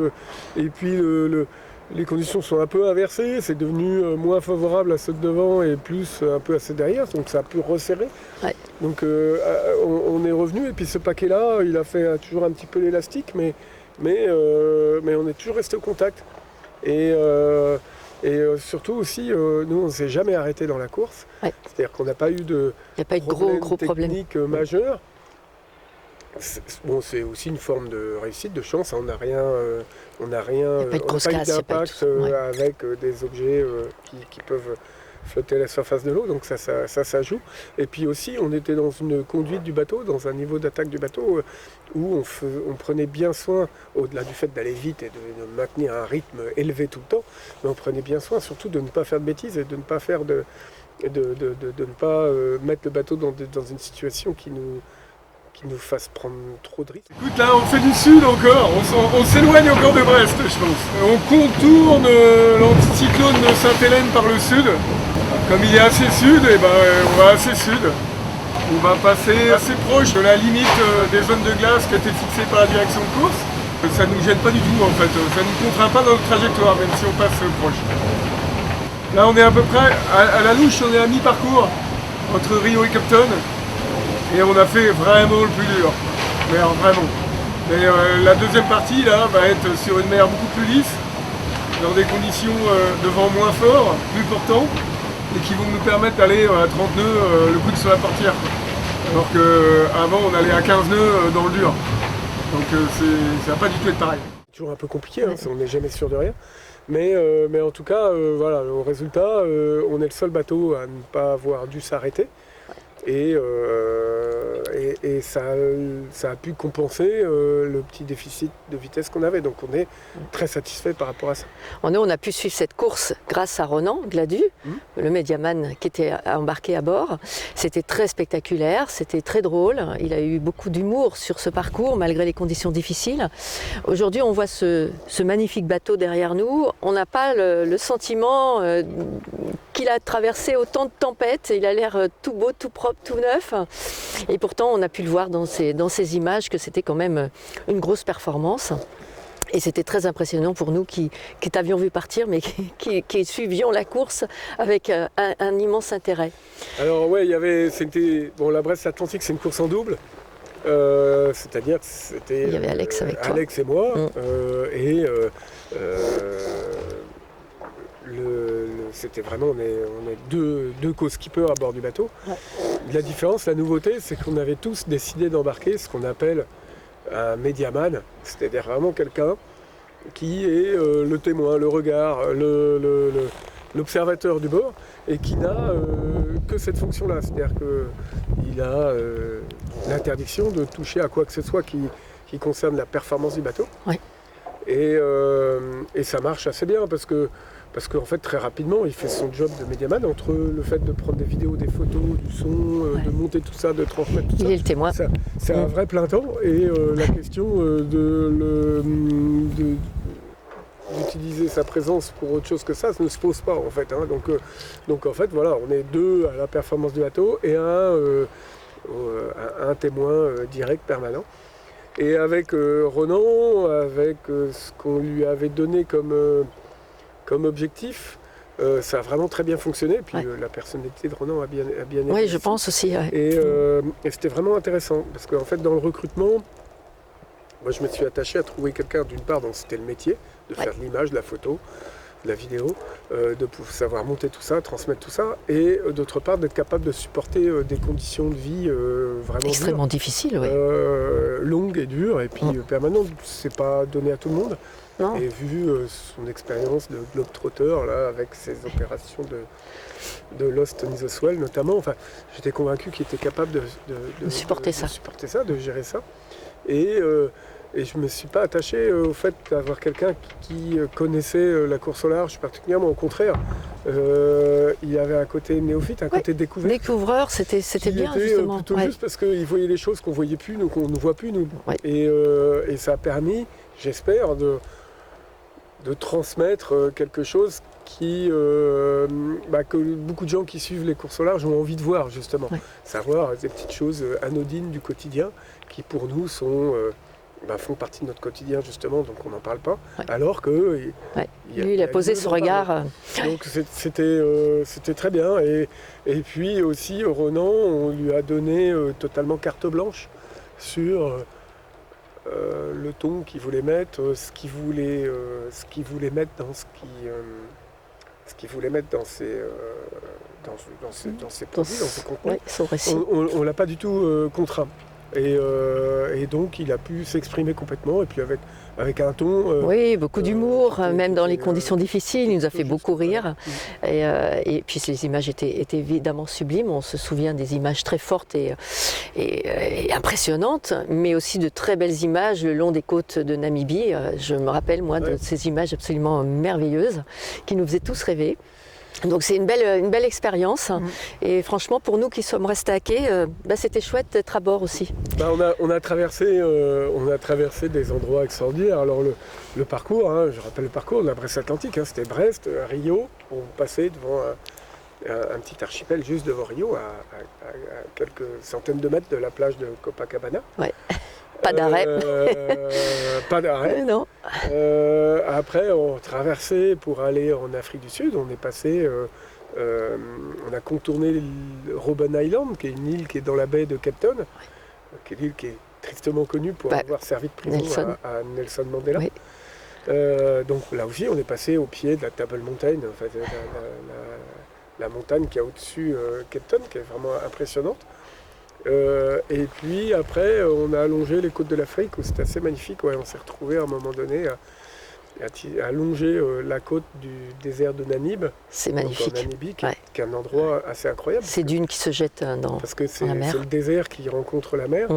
les conditions sont un peu inversées. C'est devenu moins favorable à ceux de devant et plus un peu à ceux derrière. Donc, ça a pu resserrer. Ouais. Donc, on est revenu. Et puis, ce paquet-là, il a fait toujours un petit peu l'élastique, mais on est toujours resté au contact. Et surtout aussi, nous, on ne s'est jamais arrêté dans la course. Ouais. C'est-à-dire qu'on n'a pas eu de gros problèmes techniques majeurs. C'est aussi une forme de réussite, de chance. On n'a rien, on n'a pas eu d'impact avec des objets qui peuvent flotter à la surface de l'eau, donc ça joue. Et puis aussi, on était dans une conduite du bateau, dans un niveau d'attaque du bateau où on prenait bien soin, au-delà du fait d'aller vite et de maintenir un rythme élevé tout le temps, mais on prenait bien soin surtout de ne pas faire de bêtises et de ne pas faire de ne pas mettre le bateau dans une situation qui nous fasse prendre trop de risques. Écoute, là, on fait du sud encore, on s'éloigne encore de Brest, je pense. On contourne l'anticyclone de Sainte-Hélène par le sud. Comme il est assez sud, on va assez sud. On va passer assez proche de la limite des zones de glace qui étaient fixées par la direction de course. Ça ne nous gêne pas du tout en fait, ça ne nous contraint pas dans notre trajectoire, même si on passe proche. Là, on est à peu près, à la louche, on est à mi-parcours entre Rio et Capton. Et on a fait vraiment le plus dur, mais alors vraiment. Mais la deuxième partie là va être sur une mer beaucoup plus lisse, dans des conditions de vent moins forts, plus portants, et qui vont nous permettre d'aller à 30 nœuds le coude sur la portière. Alors qu'avant on allait à 15 nœuds dans le dur. Donc ça va pas du tout être pareil. C'est toujours un peu compliqué, hein, on n'est jamais sûr de rien. Mais en tout cas, au résultat, on est le seul bateau à ne pas avoir dû s'arrêter. Et ça a pu compenser le petit déficit de vitesse qu'on avait. Donc on est très satisfait par rapport à ça. On a pu suivre cette course grâce à Ronan Gladu, le médiaman qui était embarqué à bord. C'était très spectaculaire, c'était très drôle. Il a eu beaucoup d'humour sur ce parcours malgré les conditions difficiles. Aujourd'hui, on voit ce magnifique bateau derrière nous. On n'a pas le sentiment qu'il a traversé autant de tempêtes. Il a l'air tout beau, tout propre, tout neuf. Et pourtant, on a pu le voir dans ces images que c'était quand même une grosse performance. Et c'était très impressionnant pour nous qui t'avions vu partir, mais qui suivions la course avec un immense intérêt. Alors ouais, la Brest-Atlantique, c'est une course en double. C'est-à-dire que c'était il y avait Alex avec toi. Alex et moi. C'était vraiment, on est deux co-skippers à bord du bateau. Ouais. La différence, la nouveauté, c'est qu'on avait tous décidé d'embarquer ce qu'on appelle un médiaman, c'est-à-dire vraiment quelqu'un qui est le témoin, le regard, l'observateur du bord, et qui n'a que cette fonction-là. C'est-à-dire qu'il a l'interdiction de toucher à quoi que ce soit qui concerne la performance du bateau. Ouais. Et ça marche assez bien parce qu'en fait, très rapidement, il fait son job de médiaman entre le fait de prendre des vidéos, des photos, du son, de monter tout ça, de transmettre tout ça. Il est le témoin. C'est un vrai plein temps. Et la question d'utiliser sa présence pour autre chose que ça ne se pose pas, en fait. Hein. Donc, en fait, voilà, on est deux à la performance du bateau et un témoin direct permanent. Et avec Ronan, avec ce qu'on lui avait donné comme objectif, ça a vraiment très bien fonctionné. Puis la personnalité de Ronan a bien aidé. Oui, je pense aussi. Ouais. Et c'était vraiment intéressant parce qu'en fait, dans le recrutement, moi, je me suis attaché à trouver quelqu'un, d'une part, dont c'était le métier, de faire de l'image, de la photo, de la vidéo, de savoir monter tout ça, transmettre tout ça, et d'autre part, d'être capable de supporter des conditions de vie vraiment extrêmement difficiles, oui. Longues et dures, et puis permanentes. C'est pas donné à tout le monde. Non. Et vu son expérience de globetrotter, là, avec ses opérations de Lost in the Swell notamment, enfin, j'étais convaincu qu'il était capable de supporter ça, de gérer ça. Et je ne me suis pas attaché au fait d'avoir quelqu'un qui connaissait la course au large particulièrement. Au contraire, il y avait un côté néophyte, un côté découvert. Découvreur, c'était bien justement. Plutôt juste parce qu'il voyait les choses qu'on ne voyait plus, nous, qu'on ne voit plus, nous. Ouais. Et ça a permis, j'espère, de transmettre quelque chose que beaucoup de gens qui suivent les courses au large ont envie de voir, justement. Ouais. Savoir des petites choses anodines du quotidien qui, pour nous, font partie de notre quotidien, justement, donc on n'en parle pas. Ouais. Alors que... Lui, il a posé ce regard. Donc c'était très bien. Et puis aussi, Ronan, on lui a donné totalement carte blanche sur... le ton qu'il voulait mettre, ce qu'il voulait mettre dans ses produits, dans ses contenus. Son récit. On l'a pas du tout contraint. Et donc il a pu s'exprimer complètement, et puis avec un ton... oui, beaucoup d'humour, même dans les conditions difficiles, il nous a fait beaucoup rire. Et puis les images étaient évidemment sublimes, on se souvient des images très fortes et impressionnantes, mais aussi de très belles images le long des côtes de Namibie. Je me rappelle, moi, de ces images absolument merveilleuses qui nous faisaient tous rêver. Donc c'est une belle expérience et franchement pour nous qui sommes restés à quai, c'était chouette d'être à bord aussi. On a traversé des endroits extraordinaires. Alors le parcours, je rappelle le parcours de la Bresse Atlantique, c'était Brest, Rio, on passait devant un petit archipel juste devant Rio, à quelques centaines de mètres de la plage de Copacabana. Ouais. Pas d'arrêt. Pas d'arrêt. Non. Après, on traversait pour aller en Afrique du Sud. On est passé, on a contourné Robben Island, qui est une île qui est dans la baie de Cape Town, qui est l'île qui est tristement connue pour avoir servi de prison à Nelson Mandela. Oui. Donc là aussi, on est passé au pied de la Table Mountain, en fait, la montagne qui est au-dessus Cape Town, qui est vraiment impressionnante. Et puis après, on a allongé les côtes de l'Afrique, où c'était assez magnifique. Ouais, on s'est retrouvé à un moment donné à longer la côte du désert de Namib. C'est magnifique. En Namibie, qui est un endroit assez incroyable. Ces dunes qui se jettent dans la mer. Parce que c'est le désert qui rencontre la mer.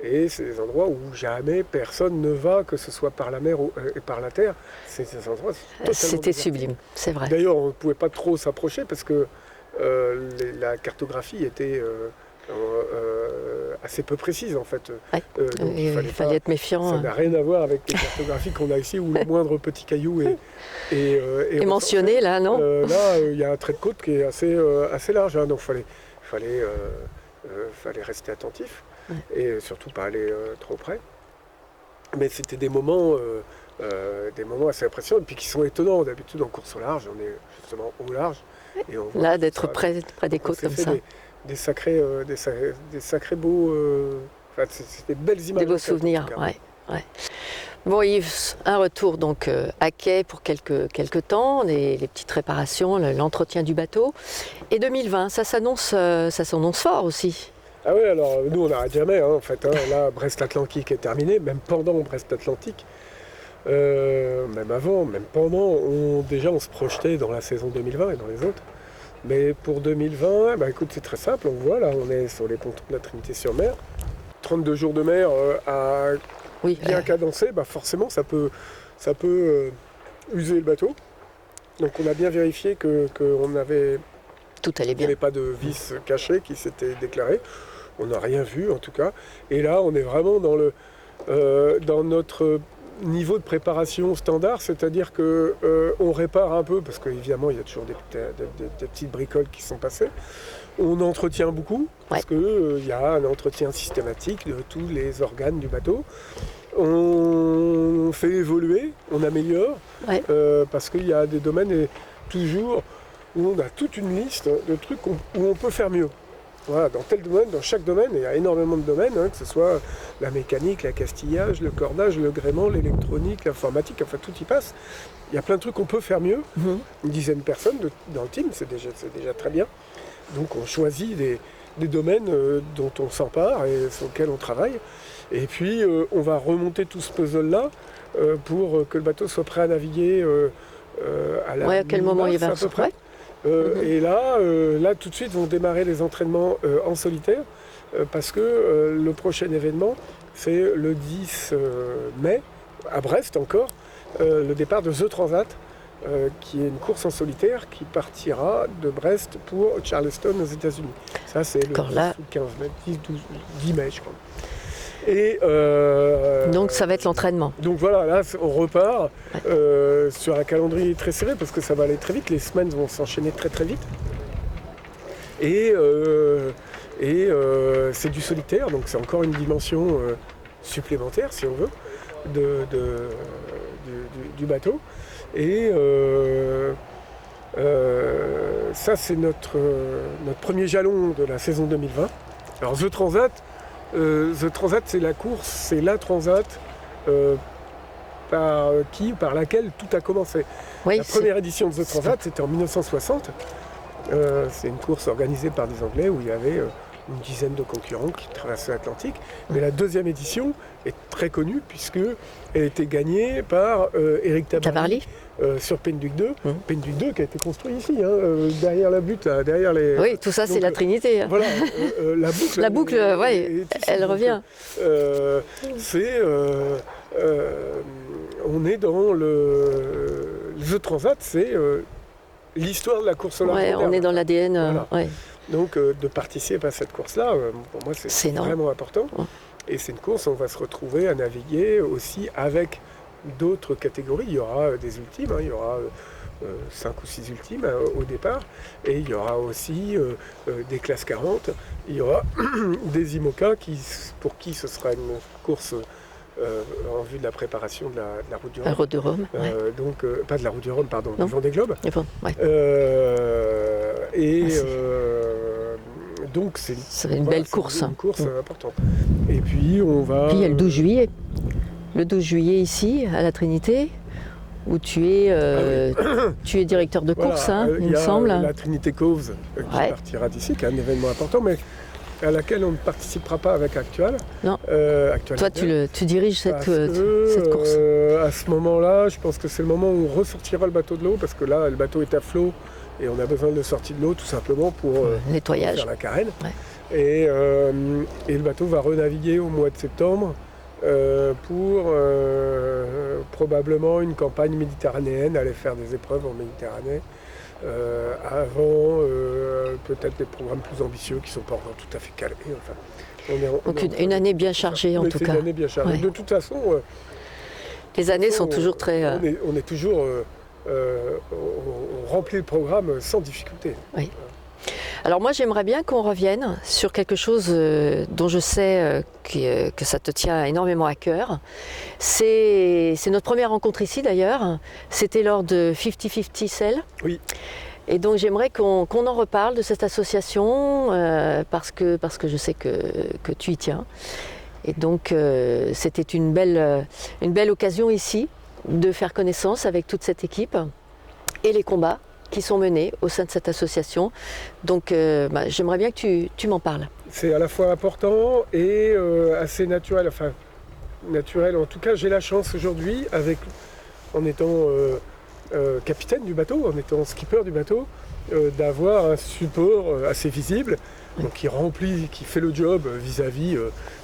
Et c'est des endroits où jamais personne ne va, que ce soit par la mer et par la terre. C'est des endroits c'était sublime, c'est vrai. D'ailleurs, on ne pouvait pas trop s'approcher parce que la cartographie était... assez peu précise en fait. Donc il fallait être méfiant. Ça n'a rien à voir avec les cartographies qu'on a ici où le moindre petit caillou est mentionné là, non? Là, il y a un trait de côte qui est assez large, donc il fallait rester attentif et surtout pas aller trop près. Mais c'était des moments assez impressionnants et puis qui sont étonnants. D'habitude en course au large, on est justement au large. Et on là, d'être près des côtes comme ça. Des sacrés beaux... c'est des belles images. Des beaux souvenirs, ouais. Bon Yves, un retour donc à quai pour quelques temps, les petites réparations, l'entretien du bateau. Et 2020, ça s'annonce fort aussi. Ah oui, alors nous on n'arrête jamais, en fait. Là, Brest-Atlantique est terminé, même pendant Brest-Atlantique. Même avant, même pendant, on se projetait dans la saison 2020 et dans les autres. Mais pour 2020, écoute, c'est très simple, on voit là, on est sur les pontons de la Trinité-sur-Mer. 32 jours de mer bien cadencé, forcément ça peut user le bateau. Donc on a bien vérifié qu'on avait... Tout allait bien. Il n'y avait pas de vis caché qui s'était déclaré. On n'a rien vu en tout cas. Et là, on est vraiment dans notre niveau de préparation standard, c'est-à-dire que on répare un peu, parce qu'évidemment il y a toujours des petites bricoles qui sont passées. On entretient beaucoup, parce qu'il y a un entretien systématique de tous les organes du bateau. On fait évoluer, on améliore, parce qu'il y a des domaines toujours où on a toute une liste de trucs où on peut faire mieux. Voilà, dans tel domaine, dans chaque domaine, il y a énormément de domaines, que ce soit la mécanique, l'accastillage, le cordage, le gréement, l'électronique, l'informatique, enfin tout y passe. Il y a plein de trucs qu'on peut faire mieux. Une dizaine de personnes dans le team, c'est déjà très bien. Donc on choisit des domaines dont on s'empare et sur lesquels on travaille. Et puis on va remonter tout ce puzzle-là pour que le bateau soit prêt à naviguer à quel moment il va à peu près. Et là, tout de suite, vont démarrer les entraînements en solitaire, parce que le prochain événement, c'est le 10 mai, à Brest encore, le départ de The Transat, qui est une course en solitaire qui partira de Brest pour Charleston aux États-Unis. Ça, c'est le 10 ou 15 mai, 10 mai, je crois. Et donc ça va être l'entraînement. Donc voilà, là on repart sur un calendrier très serré parce que ça va aller très vite, les semaines vont s'enchaîner très très vite. Et c'est du solitaire, donc c'est encore une dimension supplémentaire si on veut du bateau. Et ça c'est notre premier jalon de la saison 2020. Alors The Transat, c'est la course, c'est la Transat par laquelle tout a commencé. Oui, la première édition de The Transat, c'était en 1960. C'est une course organisée par des Anglais où il y avait une dizaine de concurrents qui traversaient l'Atlantique. Mais la deuxième édition est très connue puisqu'elle était gagnée par Éric Tabarly. Sur Penduic 2, Penduic 2 qui a été construit ici, derrière la butte, derrière les... Oui, tout ça c'est la Trinité. Voilà, la boucle, elle revient. On est dans The Transat, c'est l'histoire de la course au large moderne. On est dans l'ADN. Voilà. Donc de participer à cette course-là, pour moi c'est vraiment important. Et c'est une course où on va se retrouver à naviguer aussi avec d'autres catégories. Il y aura des ultimes, il y aura 5 ou 6 ultimes au départ, et il y aura aussi des classes 40, il y aura des IMOCA pour qui ce sera une course en vue de la préparation de la route du Rhum. La route du Rhum, donc, pas de la route du Rhum, pardon, du Vendée Globe. Donc c'est une belle course. Une course importante. Et puis on va... Puis il y a le 12 juillet. Le 12 juillet ici, à la Trinité, où tu es directeur de course, il me semble. La Trinité Coves qui partira d'ici, qui est un événement important, mais à laquelle on ne participera pas avec Actual. Non. Toi, tu diriges cette course. À ce moment-là, je pense que c'est le moment où on ressortira le bateau de l'eau, parce que là, le bateau est à flot et on a besoin de le sortir de l'eau tout simplement pour nettoyage, faire la carène. Ouais. Et le bateau va renaviguer au mois de septembre pour probablement une campagne méditerranéenne, aller faire des épreuves en Méditerranée. Avant peut-être des programmes plus ambitieux qui ne sont pas encore tout à fait calés. Enfin, donc une année bien chargée en tout cas. Une année bien chargée. Ouais. De toute façon, les années sont toujours très... On est toujours... on remplit le programme sans difficulté. Oui. Alors moi j'aimerais bien qu'on revienne sur quelque chose dont je sais que ça te tient énormément à cœur. C'est notre première rencontre ici d'ailleurs, c'était lors de 50-50 Sail. Oui. Et donc j'aimerais qu'on en reparle de cette association parce que je sais que tu y tiens. Et donc c'était une belle occasion ici de faire connaissance avec toute cette équipe et les combats qui sont menés au sein de cette association. Donc j'aimerais bien que tu m'en parles. C'est à la fois important et assez naturel. Enfin, naturel, en tout cas, j'ai la chance aujourd'hui, en étant capitaine du bateau, en étant skipper du bateau, d'avoir un support assez visible, donc qui fait le job vis-à-vis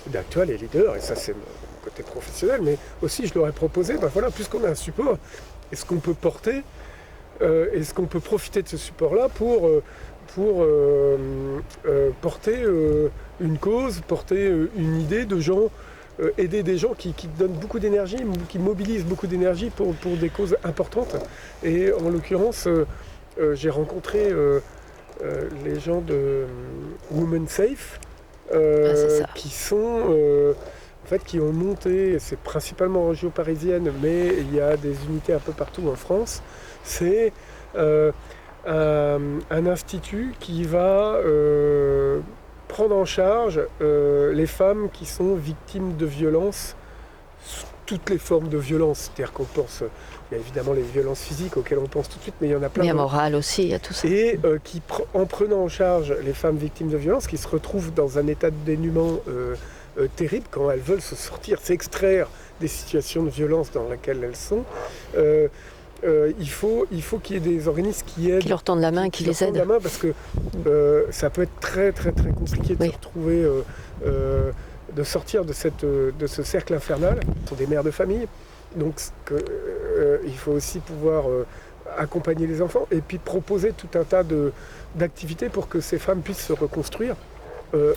d'Actual et leader. Et ça, c'est mon côté professionnel. Mais aussi, je leur ai proposé, puisqu'on a un support, est-ce qu'on peut porter est-ce qu'on peut profiter de ce support-là pour porter une cause, porter une idée de gens aider des gens qui donnent beaucoup d'énergie, qui mobilisent beaucoup d'énergie pour des causes importantes. Et en l'occurrence, j'ai rencontré les gens de Women Safe, qui sont en fait qui ont monté, c'est principalement en région parisienne, mais il y a des unités un peu partout en France. C'est un institut qui va prendre en charge les femmes qui sont victimes de violences, toutes les formes de violence. C'est-à-dire qu'on pense, il y a évidemment les violences physiques auxquelles on pense tout de suite, mais il y en a plein. Il y a morale aussi, il y a tout ça. Et qui, en prenant en charge les femmes victimes de violences, qui se retrouvent dans un état de dénuement terrible quand elles veulent se sortir, s'extraire des situations de violence dans lesquelles elles sont. Il faut qu'il y ait des organismes qui aident, qui leur tendent la main, qui les aident. La main parce que ça peut être très très très compliqué de se retrouver, de sortir de ce cercle infernal. Ce sont des mères de famille, donc il faut aussi pouvoir accompagner les enfants et puis proposer tout un tas d'activités pour que ces femmes puissent se reconstruire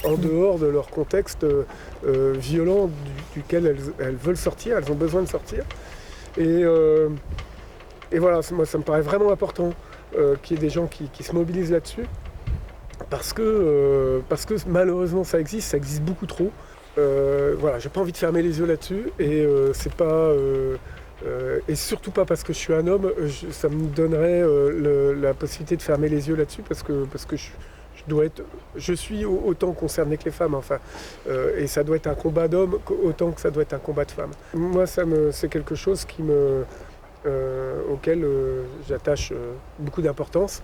en dehors de leur contexte violent duquel elles veulent sortir, elles ont besoin de sortir. Et voilà, moi ça me paraît vraiment important qu'il y ait des gens qui se mobilisent là-dessus, parce que malheureusement ça existe beaucoup trop. Voilà, j'ai pas envie de fermer les yeux là-dessus, et c'est pas et surtout pas parce que je suis un homme, ça me donnerait la possibilité de fermer les yeux là-dessus, parce que je suis autant concerné que les femmes, enfin, et ça doit être un combat d'hommes autant que ça doit être un combat de femmes. Moi, c'est quelque chose auquel j'attache beaucoup d'importance,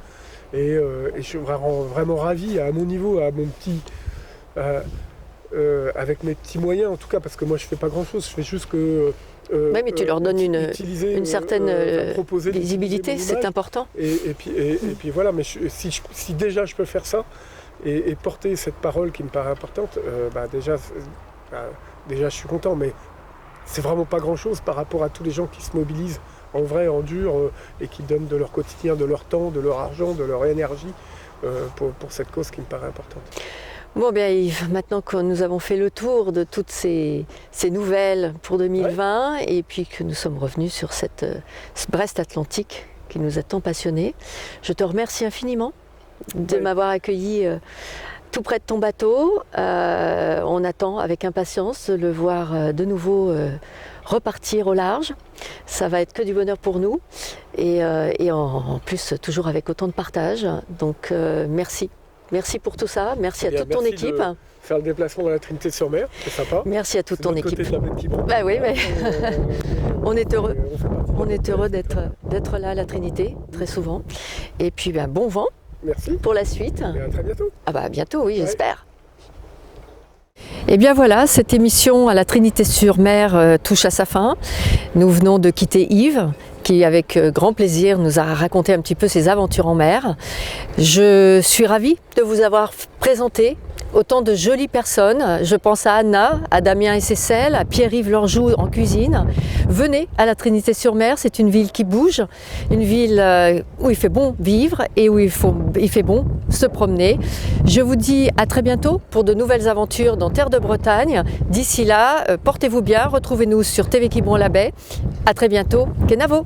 et je suis vraiment ravi à mon niveau, à mon petit, avec mes petits moyens en tout cas, parce que moi je fais pas grand chose, je fais juste que oui, mais tu leur donnes une certaine visibilité, c'est important. Et puis voilà, mais si déjà je peux faire ça et porter cette parole qui me paraît importante, déjà je suis content, mais c'est vraiment pas grand chose par rapport à tous les gens qui se mobilisent en vrai, en dur, et qui donnent de leur quotidien, de leur temps, de leur argent, de leur énergie pour cette cause qui me paraît importante. Bon bien Yves, maintenant que nous avons fait le tour de toutes ces nouvelles pour 2020, et puis que nous sommes revenus sur ce Brest Atlantique qui nous a tant passionnés, je te remercie infiniment de m'avoir accueilli tout près de ton bateau. On attend avec impatience de le voir de nouveau repartir au large. Ça va être que du bonheur pour nous, et en plus toujours avec autant de partage. Donc merci. Merci pour tout ça, merci à toute ton équipe. Faire le déplacement dans la Trinité-sur-Mer, c'est sympa. Merci à toute ton équipe. Côté de la baie de Quiberon. Bah oui, mais on est heureux d'être là à la Trinité très souvent. Et puis bon vent. Merci. Pour la suite. Et à très bientôt. Ah bah à bientôt, oui, j'espère. Et bien voilà, cette émission à la Trinité-sur-Mer touche à sa fin. Nous venons de quitter Yves, qui avec grand plaisir nous a raconté un petit peu ses aventures en mer. Je suis ravie de vous avoir présenté autant de jolies personnes. Je pense à Anna, à Damien et Cécile, à Pierre-Yves Lorjou en cuisine. Venez à la Trinité-sur-Mer, c'est une ville qui bouge, une ville où il fait bon vivre et où il fait bon se promener. Je vous dis à très bientôt pour de nouvelles aventures dans Terre de Bretagne. D'ici là, portez-vous bien, retrouvez-nous sur TV Quiberon la Baie. À très bientôt, Kenavo.